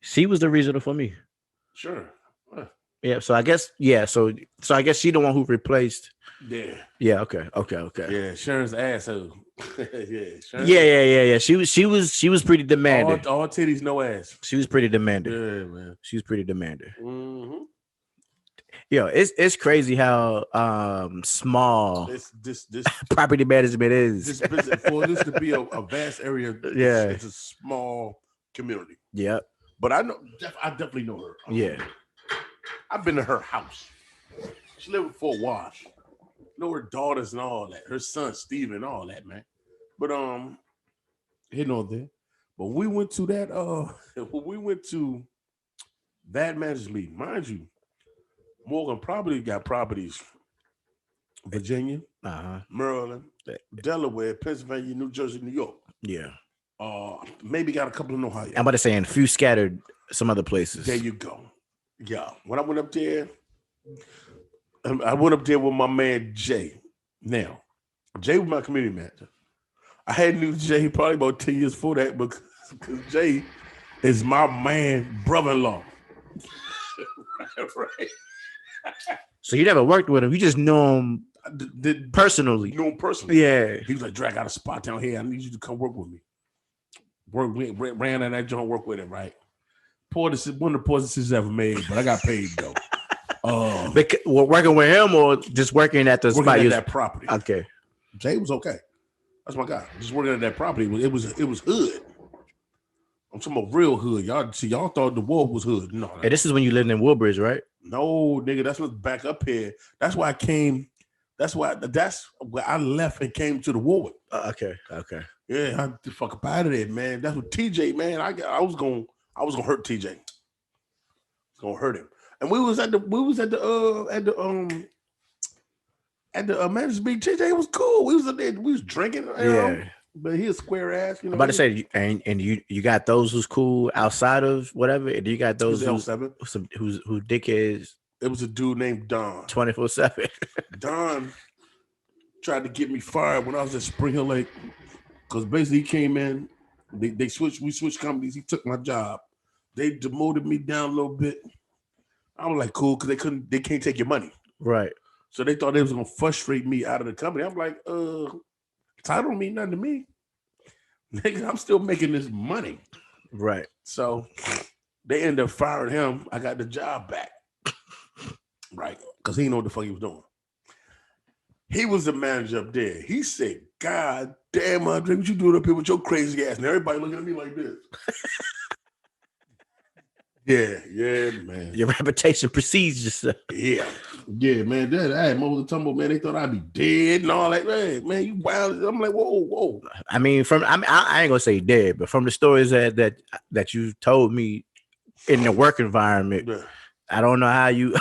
She was the regional for me. Sure. Yeah, so I guess so I guess she the one who replaced. Yeah. Yeah. Okay. Yeah, Sharon's asshole. Sharon. Yeah. She was pretty demanding. All titties, no ass. She was pretty demanding. Yeah, man. She was pretty demanding. Mm-hmm. Yo, it's crazy how small this property management is. This business, for this to be a vast area, yeah, it's a small community. Yeah, but I definitely know her. Yeah. I've been to her house. She lived with Fort Wash. Know her daughters and all that. Her son Steven and all that, man. But hitting on there. But we went to that managers meeting, mind you. Morgan probably got properties. Virginia, Maryland, Delaware, Pennsylvania, New Jersey, New York. Yeah. Maybe got a couple in Ohio. I'm about to say, and a few scattered some other places. There you go. Yeah. When I went up there, with my man Jay. Now, Jay was my community manager. I had knew Jay probably about 10 years before that because Jay is my man, brother-in-law. Right. So you never worked with him. You just know him personally. Knew him personally. Yeah. He was like, Drake, I got a spot down here. I need you to come work with me. Ran in that joint, work with him, right? One of the poorest decisions ever made, but I got paid though. Working with him or just working at the spot? At that property. Okay. Jay was okay. That's my guy. Just working at that property. It was hood. I'm talking about real hood. Y'all thought the Wolf was hood. No. Hey, this is when you lived in Woodbridge, right? No, nigga. That's what's back up here. That's why I came. That's where I left and came to the Warwick. Okay. Yeah, I the fuck up out of there, man. That's what TJ, man. I was gonna hurt TJ. I was gonna hurt him. And we was at the Manchester Beach. TJ was cool. We was there, we was drinking. Yeah. But he a square ass, you know. I'm about to say, and you got those who's cool outside of whatever, and you got those who's dick is. It was a dude named Don. 24/7. Don tried to get me fired when I was at Spring Hill Lake, because basically he came in. We switched companies. He took my job. They demoted me down a little bit. I was like, cool, because they can't take your money. Right. So they thought they was gonna frustrate me out of the company. I'm like, title don't mean nothing to me. Nigga, I'm still making this money. Right. So they ended up firing him. I got the job back. Right. Because he didn't know what the fuck he was doing. He was the manager up there. He said, God damn, Andre, what you doing up here with your crazy ass? And everybody looking at me like this. Yeah, man. Your reputation precedes yourself. Yeah, man. That I had Moses Tumble, man. They thought I'd be dead and all that. Man, you wild. I'm like, whoa. I mean, I ain't gonna say dead, but from the stories that you told me in the work environment, yeah. I don't know how you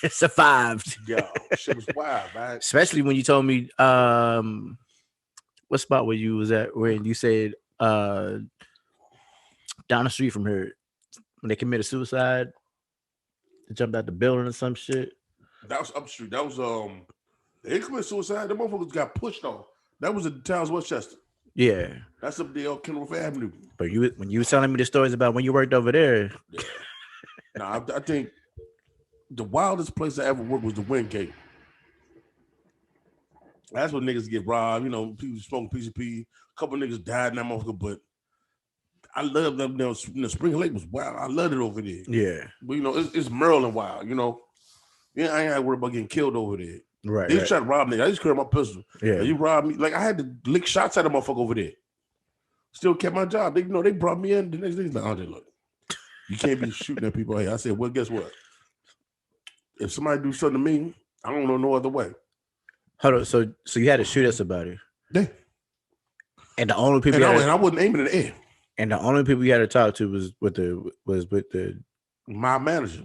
survived. Yo, shit was wild, man. Especially when you told me what spot where you was at when you said down the street from here when they committed suicide, they jumped out the building or some shit. That was up the street. That was they committed suicide. The motherfuckers got pushed off. That was at Towns Westchester. Yeah. That's up there on Kenilworth Avenue. But when you were telling me the stories about when you worked over there. Yeah. Now I think the wildest place I ever worked was the Wingate. That's when niggas get robbed. You know, people smoking PCP. A couple niggas died in that motherfucker, but I love them. Spring Lake was wild. I loved it over there. Yeah. But, you know, it's Maryland wild, you know. Yeah, I ain't got to worry about getting killed over there. Right. They tried to rob me. I just carried my pistol. Yeah. You robbed me. Like, I had to lick shots at a motherfucker over there. Still kept my job. They brought me in. The next day, like, Andre, look, you can't be shooting at people here. I said, well, guess what? If somebody do something to me, I don't know no other way. Hold on. So you had to shoot at somebody. Yeah. And the only people and I wasn't aiming in the air. And the only people you had to talk to was with the my manager.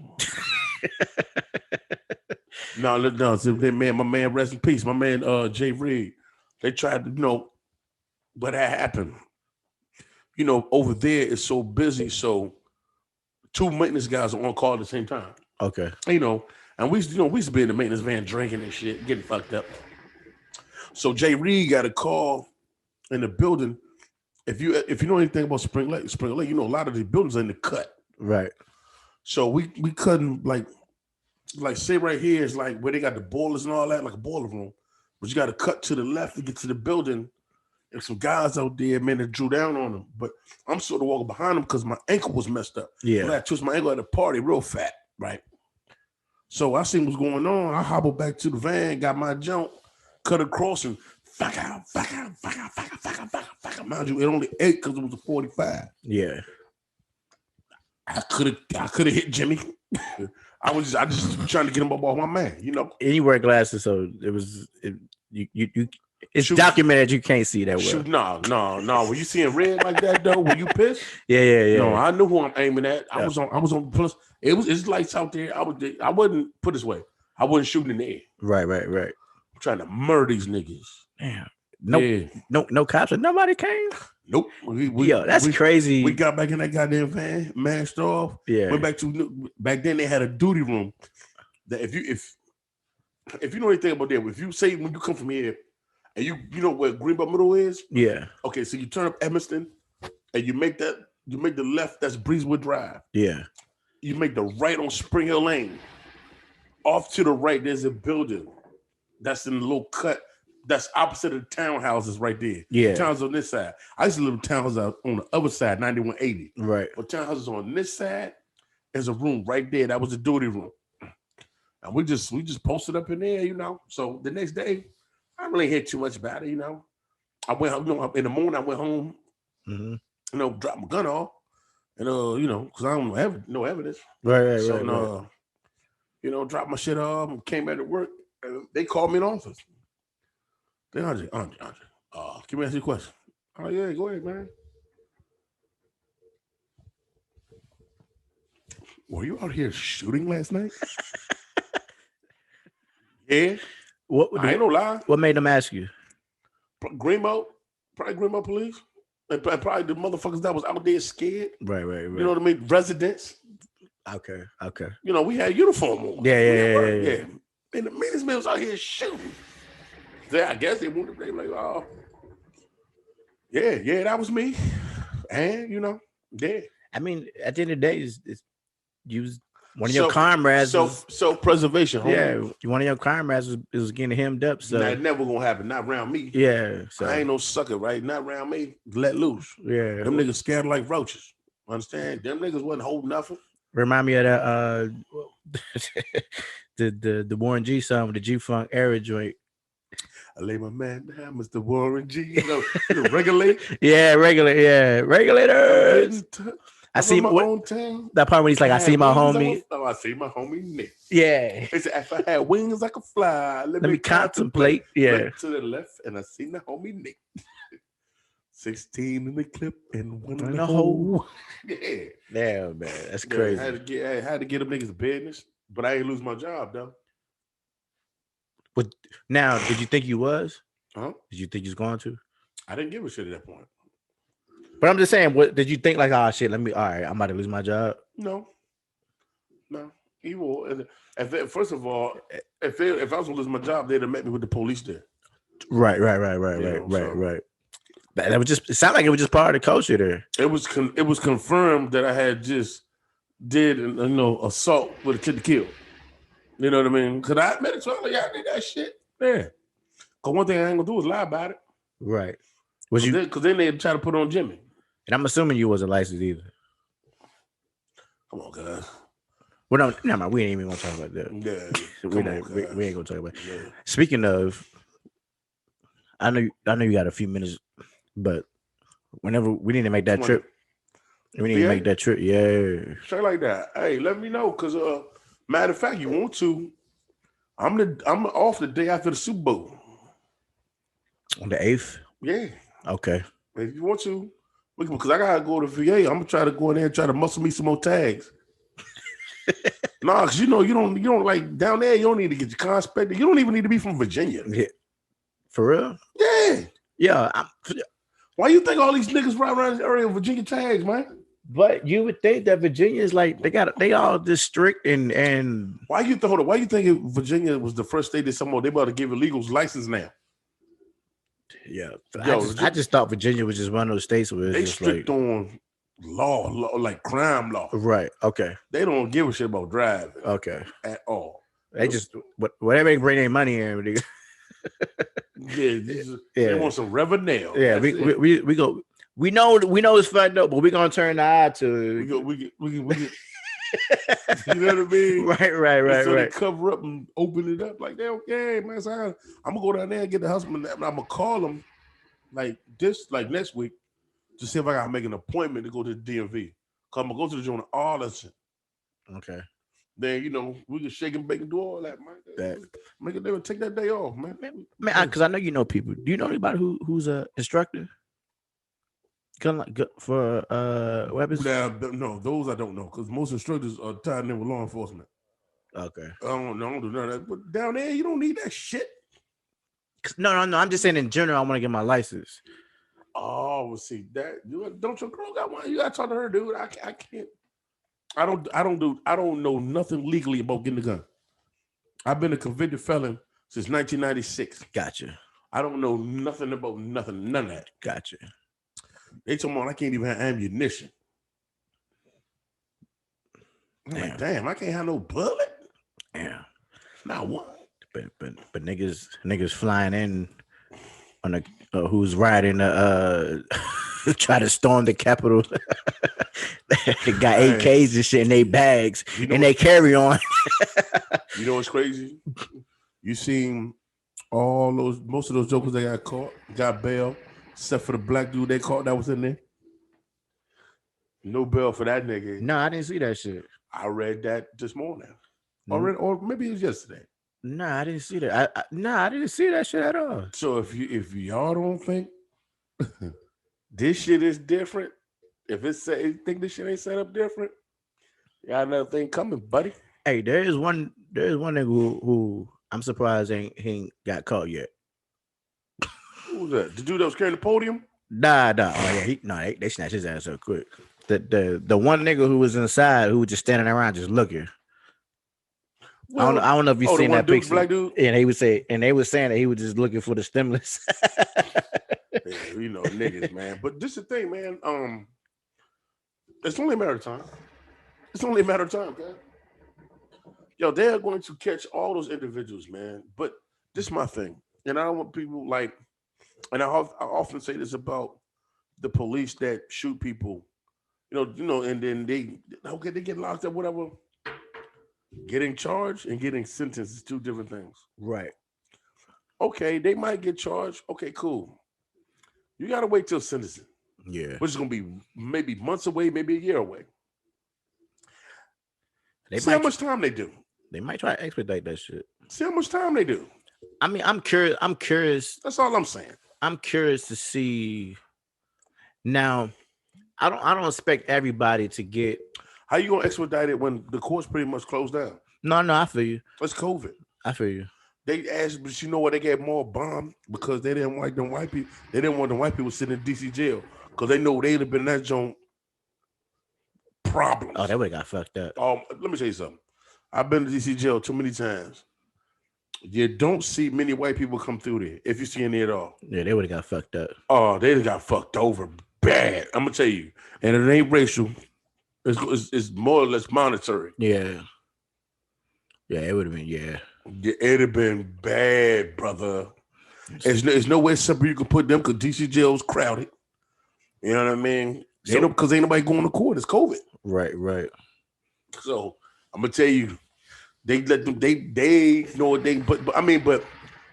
No. So my man, rest in peace. My man, Jay Reed. They tried to, you know, but that happened. You know, over there it's so busy, so 2 maintenance guys are on call at the same time. Okay. You know, and we used to be in the maintenance van drinking and shit, getting fucked up. So Jay Reed got a call in the building. If you know anything about Spring Lake, you know a lot of the buildings are in the cut. Right. So we couldn't like say right here is like where they got the boilers and all that, like a boiler room. But you got to cut to the left to get to the building. There's some guys out there, man, that drew down on them. But I'm sort of walking behind them because my ankle was messed up. Yeah. I twisted my ankle at a party, real fat, right? So I seen what's going on. I hobbled back to the van, got my jump, cut across and fuck out. Mind you, it only 8 because it was a 45. Yeah. I could have hit Jimmy. I just trying to get him up off my man, you know. And you wear glasses, so it's documented you can't see that well. No. When you seeing red like that though, when you pissed? Yeah. No, I knew who I'm aiming at. I was on plus. It's lights out there. I wouldn't put it this way. I wasn't shooting in the air. Right. I'm trying to murder these niggas. Damn. No cops and nobody came. Nope. That's crazy. We got back in that goddamn van, mashed off. Yeah. Went back then. They had a duty room that if you know anything about that, if you say when you come from here and you know where Greenbelt Middle is. Yeah. Okay, so you turn up Emerson and you make the left. That's Breezewood Drive. Yeah. You make the right on Spring Hill Lane. Off to the right, there's a building that's in a little cut. That's opposite of the townhouses right there. Yeah. Towns on this side. I used to live in towns out on the other side, 9180. Right. But townhouses on this side, there's a room right there. That was a duty room. And we just posted up in there, you know. So the next day, I really hear too much about it, you know. I went home, in the morning. I went home, dropped my gun off, and because I don't have no evidence. Right. Dropped my shit off and came back to work. And they called me in the office. They Andre, can we ask you a question? Oh yeah, go ahead, man. Were you out here shooting last night? Yeah. I ain't no lie. What made them ask you? Greenbow police. And probably the motherfuckers that was out there scared. Right. You know what I mean? Residents. Okay. We had uniform on. Yeah. And the meanest man was out here shooting. I guess they wanted to be like, oh, yeah, that was me. And yeah. I mean, at the end of the day, it's you was one of your comrades. Self-preservation. Yeah, one of your comrades was getting hemmed up. So that never gonna happen. Not around me. Yeah. So I ain't no sucker, right? Not around me. Let loose. Yeah. Them niggas scared like roaches. Understand? Them niggas wasn't holding nothing. Remind me of that the Warren G song with the G-Funk era joint. I lay my man down, Mr. Warren G. Regulate. Yeah, regulators. I see my own town. That part when he's like, I see my homie. I see my homie Nick. Yeah. He said, if I had wings, I could fly. Let me contemplate. Yeah. Look to the left, and I see the homie Nick. 16 in the clip and one in the hole. Yeah. Damn, man. That's crazy. I had to get them niggas business, but I ain't lose my job, though. But now, did you think you was? Huh? Did you think you was going to? I didn't give a shit at that point. But I'm just saying, what did you think? Like, oh shit, all right, I'm about to lose my job. No. Evil. First of all, if I was gonna lose my job, they'd have met me with the police there. Right. That was just. It sounded like it was just part of the culture there. It was confirmed that I had just did assault with a kid to kill. You know what I mean? Because I admitted to them, I did that shit. Yeah. Because one thing I ain't gonna do is lie about it. Right. Because then they'd try to put on Jimmy. And I'm assuming you wasn't licensed either. Come on, guys. Well, no, man, we ain't even gonna talk about that. Yeah. we ain't gonna talk about it. Yeah. Speaking of, I know you got a few minutes, but whenever we need to make that trip, yeah. Straight like that. Hey, let me know, because matter of fact, you want to? I'm off the day after the Super Bowl. On the 8th? Yeah. Okay. If you want to, because I gotta go to VA. I'm gonna try to go in there and try to muscle me some more tags. Nah, because you don't like down there. You don't need to get your conspected. You don't even need to be from Virginia. Yeah. For real? Yeah. Yeah. Why you think all these niggas ride around this area with Virginia tags, man? But you would think that Virginia is like they all this strict and why you think Virginia was the first state that they about to give illegals license now? Yeah, I just thought Virginia was just one of those states where they it's just strict like on law, like crime law. Right. Okay. They don't give a shit about driving. Okay. At all. They just whatever they bring their money in. They want some revenue. Yeah, we go. We know it's fucked up, but we're gonna turn the eye to it. We you know what I mean? Right. So they cover up and open it up like, okay, man. So I'm gonna go down there and get the husband. I'm gonna call them like next week to see if I gotta make an appointment to go to the DMV. Cause I'm gonna go to the joint in Arlington. Okay. Then we can shake and bake and do all that, man. Make it there, take that day off, man. Man, because I know you know people. Do you know anybody who's a instructor? For weapons? No, those I don't know, because most instructors are tied in with law enforcement. Okay. I don't do none of that. But down there, you don't need that shit. No. I'm just saying in general, I want to get my license. Oh, well, see that. Don't your girl got one? You gotta talk to her, dude. I can't. I don't know nothing legally about getting a gun. I've been a convicted felon since 1996. Gotcha. I don't know nothing about nothing, none of that. Gotcha. They told me I can't even have ammunition. I'm like, damn, I can't have no bullet. Yeah, not one. But niggas flying in on a who's riding try to storm the Capitol. They got AKs and shit in their bags and they carry on. You know what's crazy? You seen Most of those jokers that got caught got bail, except for the black dude they caught that was in there. No bail for that nigga. No, I didn't see that shit. I read that this morning, or maybe it was yesterday. No, I didn't see that. I didn't see that shit at all. So if y'all don't think this shit is different, if think this shit ain't set up different, y'all another thing coming, buddy. Hey, there's one nigga who I'm surprised he ain't got caught yet. Who was that? The dude that was carrying the podium? Nah. Oh yeah, they snatched his ass up quick. The one nigga who was inside who was just standing around just looking. Well, I don't know if you seen that picture. Black dude? And they was saying that he was just looking for the stimulus. Yeah, you know, niggas, man. But this is the thing, man. It's only a matter of time. Man. Yo, they're going to catch all those individuals, man. But this is my thing. And I don't want people like, and I often say this about the police that shoot people, you know, and then they get locked up, whatever. Getting charged and getting sentenced is two different things. Right. Okay, they might get charged. Okay, cool. You got to wait till sentencing. Yeah. Which is going to be maybe months away, maybe a year away. See how much time they do. They might try to expedite that shit. See how much time they do. I mean, I'm curious. That's all I'm saying. I'm curious to see. Now, I don't expect everybody to get. How you gonna expedite it when the court's pretty much closed down? No, I feel you. It's COVID. I feel you. They asked, but you know what? They get more bombed because they didn't like them white people. They didn't want the white people sitting in DC jail because they know they'd have been that joint problems. Oh, they would have got fucked up. Let me tell you something. I've been to DC jail too many times. You don't see many white people come through there if you see any at all. Yeah, they would have got fucked up. Oh, they got fucked over bad. I'm gonna tell you, and it ain't racial. It's more or less monetary. Yeah, it would have been. Yeah, it'd have been bad, brother. There's no way separate you can put them because DC jail's crowded. You know what I mean? Because ain't nobody going to court. It's COVID. Right. So I'm gonna tell you, they let them. They know what they. But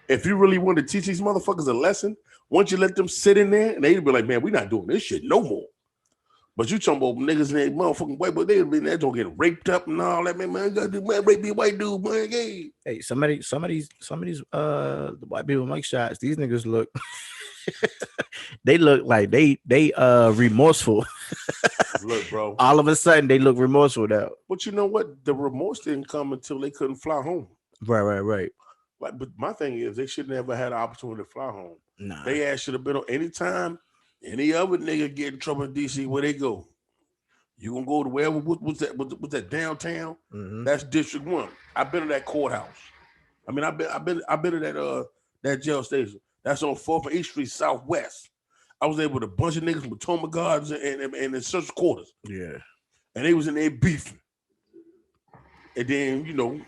if you really want to teach these motherfuckers a lesson, once you let them sit in there, they'd be like, man, we're not doing this shit no more. But you talking about niggas and they motherfucking white, but they'd be there don't get raped up and all that. Man, rape me white dude, man. Hey, some of these the white people make shots. These niggas look they look like they remorseful. Look, bro. All of a sudden they look remorseful now. But you know what? The remorse didn't come until they couldn't fly home. Right. Like, but my thing is they should never had an opportunity to fly home. Nah. They ass should have been on any time. Any other nigga get in trouble in DC, where they go? You gonna go to wherever? What's that downtown? Mm-hmm. That's District 1. I've been to that courthouse. I mean, I've been to that jail station. That's on 4th and East Street Southwest. I was there with a bunch of niggas from Potomac Gardens and in search quarters. Yeah, and they was in there beefing. And then, you know,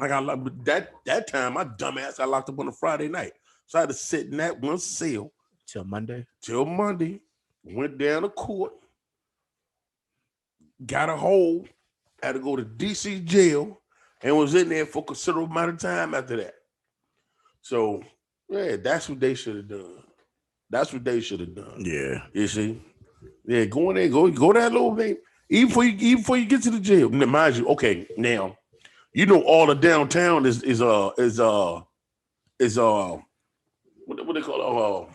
I got that time. My dumb ass, I locked up on a Friday night, so I had to sit in that one cell. Till Monday. Went down to court, got a hold, had to go to DC jail, and was in there for a considerable amount of time after that. So, yeah, that's what they should have done. Yeah. You see? Yeah, go in there, go that little thing. Even before you get to the jail. Now, mind you, okay, now, you know all the downtown is what they call it?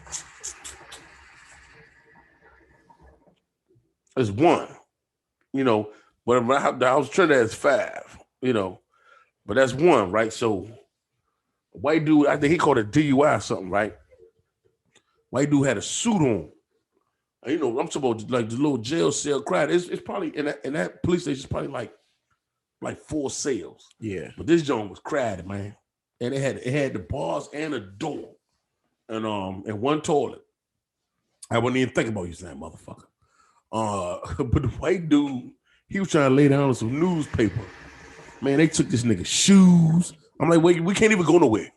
It's 1, you know, but the house Trinidad is 5, you know, but that's 1, right? So, white dude, I think he called it DUI or something, right? White dude had a suit on. And, you know, I'm talking about like the little jail cell crowd. It's probably in that police station. It's probably like 4 cells. Yeah, but this joint was crowded, man, and it had the bars and a door, and 1 toilet. I wouldn't even think about using that motherfucker. But the white dude, he was trying to lay down on some newspaper. Man, they took this nigga's shoes. I'm like, wait, we can't even go nowhere.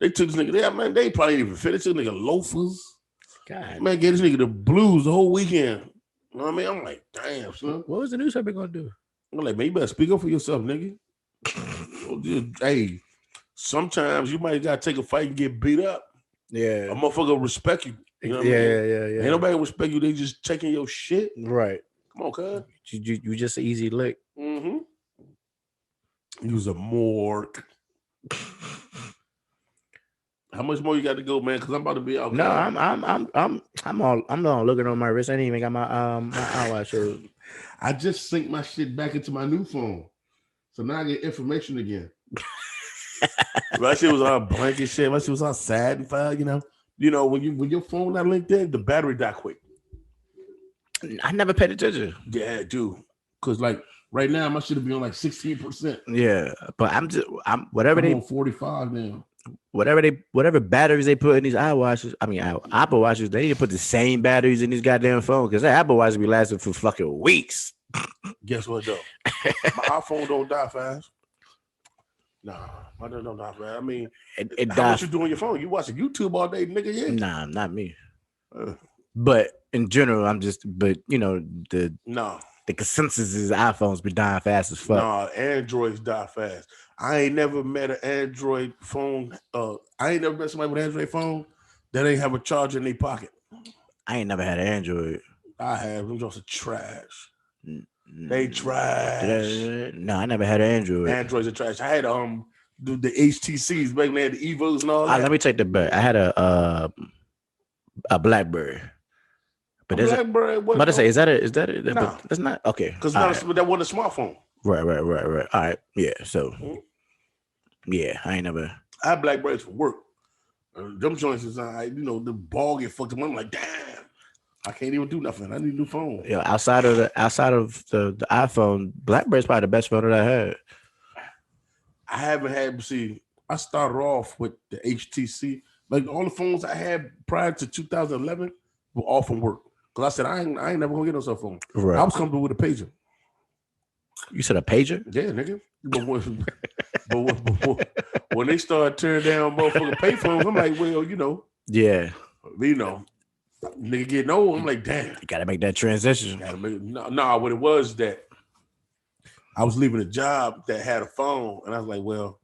They took this nigga there, man. They probably didn't even fit. They took nigga loafers. God. Man, gave this nigga the blues the whole weekend. You know what I mean? I'm like, damn, son. What was the newspaper gonna do? I'm like, man, you better speak up for yourself, nigga. Hey, sometimes you might gotta take a fight and get beat up. Yeah. A motherfucker will respect you. You know what I mean? Yeah. Ain't nobody respect you. They just taking your shit. Right. Come on, cuz. You just an easy lick. Mm-hmm. Use a morgue. How much more you got to go, man? Because I'm about to be out. No, I'm not looking on my wrist. I didn't even got my eyelash. I just synced my shit back into my new phone, so now I get information again. My shit was on blank and shit. My shit was on sad and file. You know when your phone not linked in, the battery die quick. I never paid attention. Yeah, dude. Because like right now, my shit will be on like 16%. Yeah, but I'm whatever they on 45 now. Whatever batteries they put in these iWatches, Apple Watches, they need to put the same batteries in these goddamn phones because that Apple Watch be lasting for fucking weeks. Guess what though? My iPhone don't die fast. Nah, my don't die fast. I mean, how much you do on your phone? You watching YouTube all day, nigga? Yeah. Nah, not me. But in general, the consensus is iPhones be dying fast as fuck. Nah, Androids die fast. I ain't never met an Android phone. I ain't never met somebody with an Android phone that ain't have a charger in their pocket. I ain't never had an Android. I have. Them just trash. They trash. No, I never had an Android. Androids are trash. I had the HTCs back when they had the Evos and all that. Let me take the bet. I had a BlackBerry. But is that No. That's not okay. Because that wasn't a smartphone. Right. All right. Yeah. So yeah, I ain't never. I had BlackBerries for work. Them joints is the ball get fucked up. I'm like, damn, I can't even do nothing. I need a new phone. Yeah, outside of the iPhone, BlackBerry's probably the best phone that I had. I haven't had. I started off with the HTC. Like all the phones I had prior to 2011 were all from work. Because I said I ain't never gonna get no cell phone. Right. I was comfortable with a pager. You said a pager? Yeah, nigga. But when they started tearing down motherfucking payphones, I'm like, well, yeah, nigga getting old. I'm like, damn, you gotta make that transition. What it was that I was leaving a job that had a phone, and I was like, well,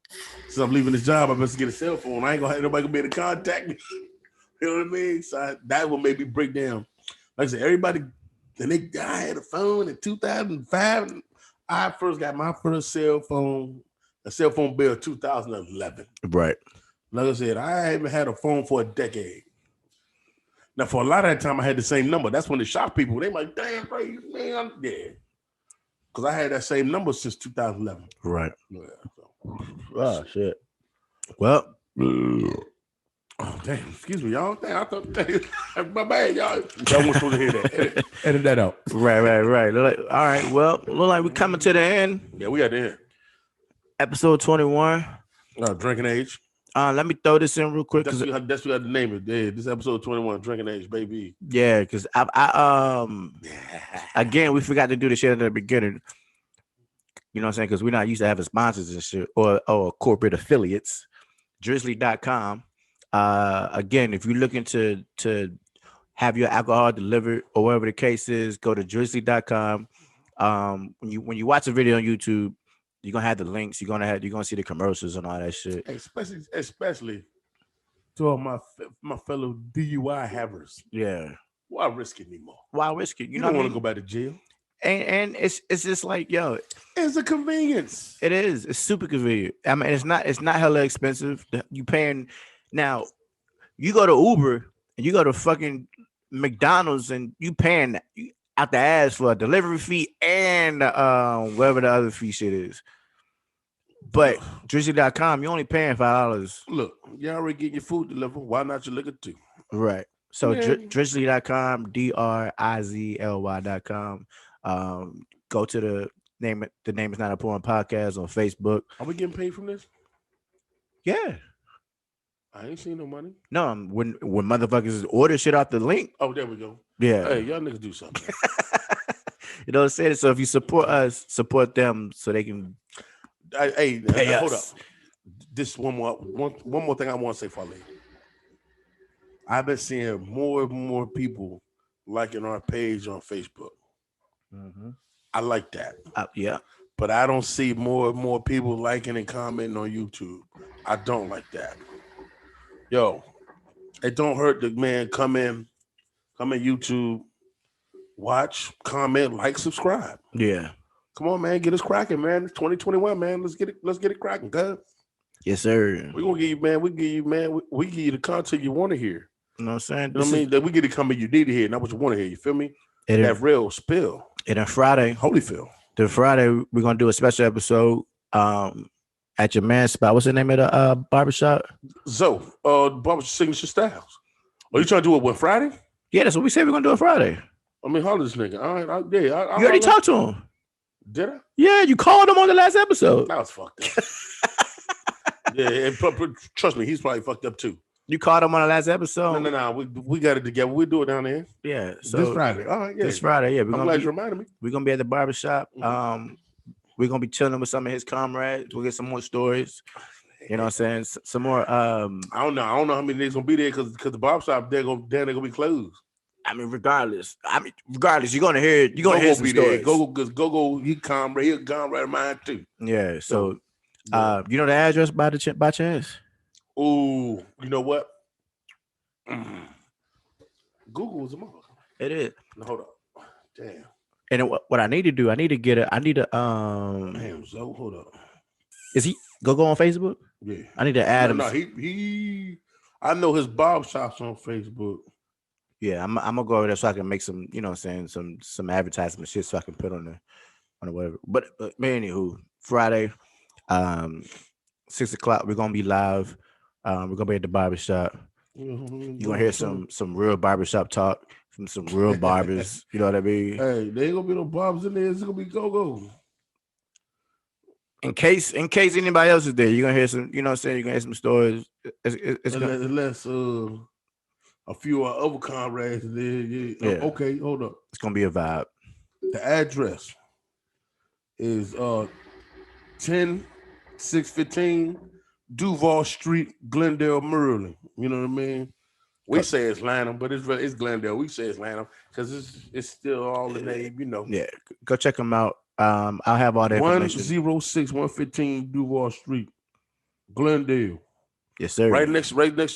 since I'm leaving this job, I must get a cell phone. I ain't gonna have nobody gonna be able to contact me. You know what I mean? So that will maybe break down. Like I said, everybody, I had a phone in 2005. I first got my first cell phone bill in 2011. Right. Like I said, I haven't had a phone for a decade. Now, for a lot of that time, I had the same number. That's when it shocked people. They like, damn, crazy, man. Yeah. Because I had that same number since 2011. Right. Yeah, so. Oh, shit. Well. Oh, damn. Excuse me, y'all. Damn, I thought, my bad, y'all. Y'all weren't supposed to hear that. Edit that out. Right. All right. Well, look like we're coming to the end. Yeah, we got the end. Episode 21. Drinking age. Let me throw this in real quick. That's what we got to name it. Yeah, this episode 21, Drinking Age, baby. Yeah, because again, we forgot to do the shit at the beginning. You know what I'm saying? Because we're not used to having sponsors and shit or corporate affiliates. Drizzly.com. Again, if you're looking to have your alcohol delivered or whatever the case is, go to drizzly.com. When you watch a video on YouTube, you're gonna have the links. You're gonna see the commercials and all that shit. Especially to all my fellow DUI havers. Yeah. Why risk it anymore? Why risk it? You don't want to go back to jail. And it's just like, yo, it's a convenience. It is. It's super convenient. I mean, it's not hella expensive. You paying now. You go to Uber and you go to fucking McDonald's and you paying out the ass for a delivery fee and whatever the other fee shit is. But Drizzly.com, you're only paying $5. Look, you already getting your food delivered. Why not your liquor too? Right. So Drizzly.com, DRIZLY.com. Go to the name. The Name Is Not a Porn Podcast on Facebook. Are we getting paid from this? Yeah. I ain't seen no money. No, when motherfuckers order shit off the link. Oh, there we go. Yeah. Hey, y'all niggas do something. You know what I'm saying? So if you support us, support them so they can. Hey, hold up. Us. This one more thing I want to say, Fale. I've been seeing more and more people liking our page on Facebook. Mm-hmm. I like that. Yeah. but I don't see more and more people liking and commenting on YouTube. I don't like that. Yo, it don't hurt the man come in YouTube, watch, comment, like, subscribe. Yeah. Come on, man, get us cracking, man. It's 2021, man. Let's get it cracking, guys. Yes, sir. We're gonna give you, man. We give you the content you want to hear. You know what I'm saying? You know what I mean? That we get the content you need to hear, not what you want to hear. You feel me? That real spill. And on Friday, Holyfield. The Friday, we're gonna do a special episode at your man's spot. What's the name of the barbershop? Zoe, barbershop Signature Styles. Are you trying to do it on Friday? Yeah, that's what we said we're gonna do it Friday. I mean, holler this nigga. All right, you already talked to him. Did I? Yeah, you called him on the last episode. That was fucked up. Yeah, and trust me, he's probably fucked up too. You called him on the last episode? No. We got it together. We'll do it down there. Yeah. So this Friday. All right, yeah. This Friday, yeah. I'm glad you reminded me. We're gonna be at the barbershop. We're gonna be chilling with some of his comrades. We'll get some more stories. You know what I'm saying? Some more I don't know how many days gonna be there because the barbershop they're gonna be closed. I mean, regardless, you're gonna hear it. You're gonna hear some stories. Go, he comrade of mine too. Yeah. So you know the address by chance? Oh, you know what? Google is a motherfucker. It is. No, hold up. Damn. And what I need to do, I need to Damn, so hold up. Is he go on Facebook? Yeah. I need to add him. No, he I know his barber shop's on Facebook. Yeah, I'm gonna go over there so I can make some, you know what I'm saying, some advertisement shit so I can put on the whatever. But anywho, Friday, 6 o'clock, we're gonna be live. We're gonna be at the barbershop. You're gonna hear some real barbershop talk from some real barbers. You know what I mean? Hey, there ain't gonna be no barbers in there. It's gonna be go. In case anybody else is there, you're gonna hear some. You know what I'm saying? You're gonna hear some stories. Unless a few of our other comrades there. Yeah. Okay, hold up. It's gonna be a vibe. The address is 10615 Duval Street, Glendale, Maryland. You know what I mean? We say it's Lanham, but it's Glendale. We say it's Lanham because it's still all the name, you know. Yeah, go check them out. I'll have all that information. 106-115 Duval Street, Glendale. Yes, sir. Right next to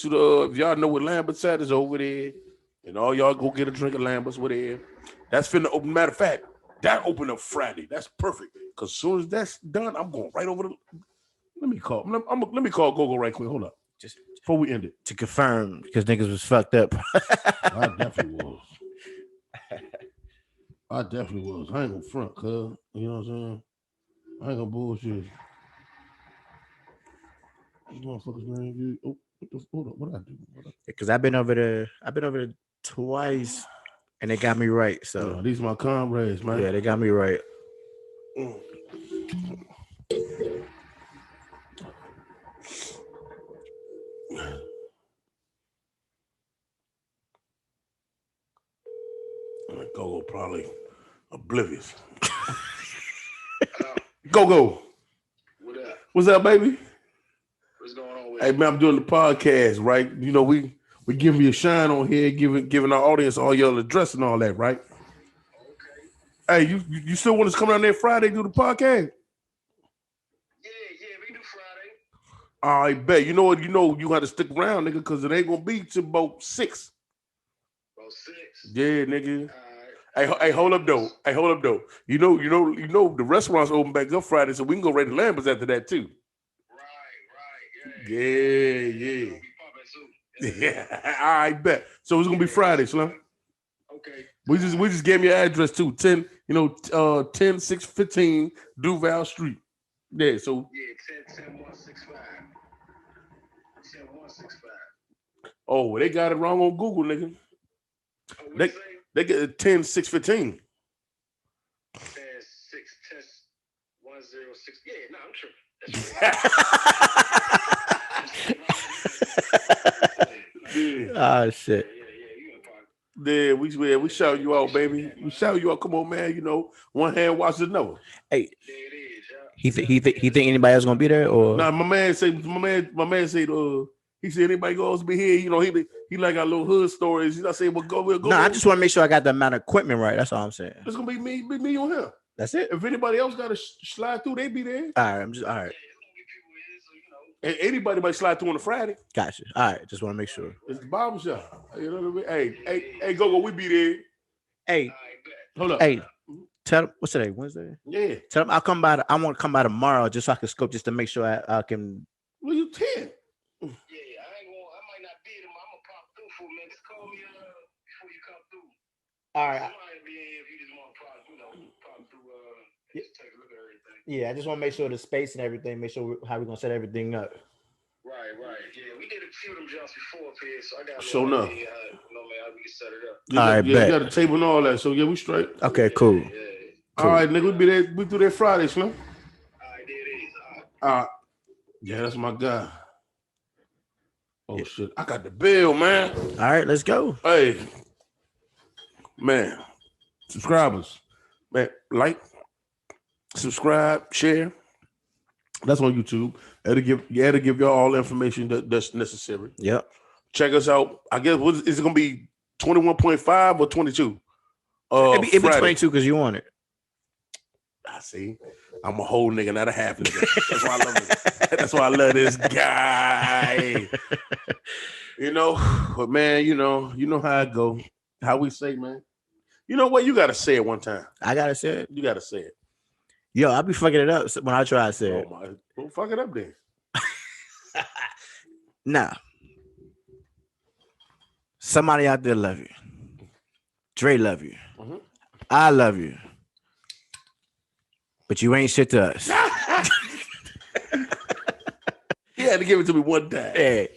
the. If y'all know what Lambert's at, is over there, and all y'all go get a drink of Lambert's with there. That's finna open. Matter of fact, that open up Friday. That's perfect. Cause as soon as that's done, I'm going right over to. Let me call Gogo right quick. Hold up, just before we end it to confirm because niggas was fucked up. I definitely was. I ain't gonna front, cuz. You know what I'm saying? I ain't gonna bullshit. These motherfuckers, man. Hold up. What I do? Because I've been over there twice, and they got me right. So yeah, these are my comrades, man. Yeah, they got me right. Gogo probably oblivious. Gogo. What up? What's up, baby? What's going on with Hey man, I'm doing the podcast, right? You know, we giving you a shine on here, giving our audience all your address and all that, right? Okay. Hey, you still want us to come down there Friday do the podcast? Yeah, we can do Friday. I bet. You know what? You got to stick around, nigga, because it ain't gonna be till about 6. About 6. Yeah, nigga. All right. Hey, hold up though. You know, the restaurants open back up Friday, so we can go right to Lambert's after that too. Right. Yeah. Yeah, I bet. So it's gonna be Friday, Slim. Okay. We just gave me your address too. 10615 Duval Street. Yeah, so Yeah, 10165. 10165. oh, they got it wrong on Google, nigga. Oh, what They get it 10615. 106. Yeah, no, I'm tripping. Oh shit. Yeah, you Yeah, we shout you out, baby. We shout you out. Come on, man. You know, one hand washes another. Hey, there it is, yeah. he think anybody else gonna be there or? Nah, my man said he said anybody goes to be here. You know, he like our little hood stories. You know, I say we'll go. No, I just want to make sure I got the amount of equipment right. That's all I'm saying. It's gonna be me on him. That's it. If anybody else got to slide through, they be there. All right. I'm just all right. And anybody might slide through on a Friday. Gotcha. All right. Just want to make sure. It's the barbershop. You know what I mean? Hey, go, we be there. Hey, Hold up. hey. Tell them what's today? Wednesday. Yeah. Tell them I'll come by. I want to come by tomorrow just so I can scope just to make sure I can. Well, you 10. Yeah, I ain't gonna. I might not be there. I'm gonna pop through for a minute. Just call me before you come through. All I right. might be in if you just want to pop through. Just take a look at everything. Yeah, I just want to make sure the space and everything. Make sure how we're gonna set everything up. Right. Yeah, we did a few of them jumps before up here, so I got. Sure enough. Man, how we can set it up. You All right, you bet. got the table and all that. So yeah, we straight. Okay, cool. Yeah. All right, nigga, we be there. We do that Friday, Slim. All right, there it is. Yeah, that's my guy. Oh shit, I got the bill, man. All right, let's go. Hey, man, subscribers, man, like, subscribe, share. That's on YouTube. That'll give y'all all the information that's necessary. Yep. Check us out. I guess is it gonna be 21.5 or 22? It'd be Friday. 22 because you want it. I see. I'm a whole nigga, not a half nigga. That's why I love it. That's why I love this guy. You know, but man, you know how it go. How we say, man. You know what? You gotta say it one time. I gotta say it. You gotta say it. Yo, I'll be fucking it up when I try to say it. Oh my, well, fuck it up then. Nah. Somebody out there love you. Dre love you. Mhm. I love you. But you ain't shit to us. He had to give it to me one time. Hey,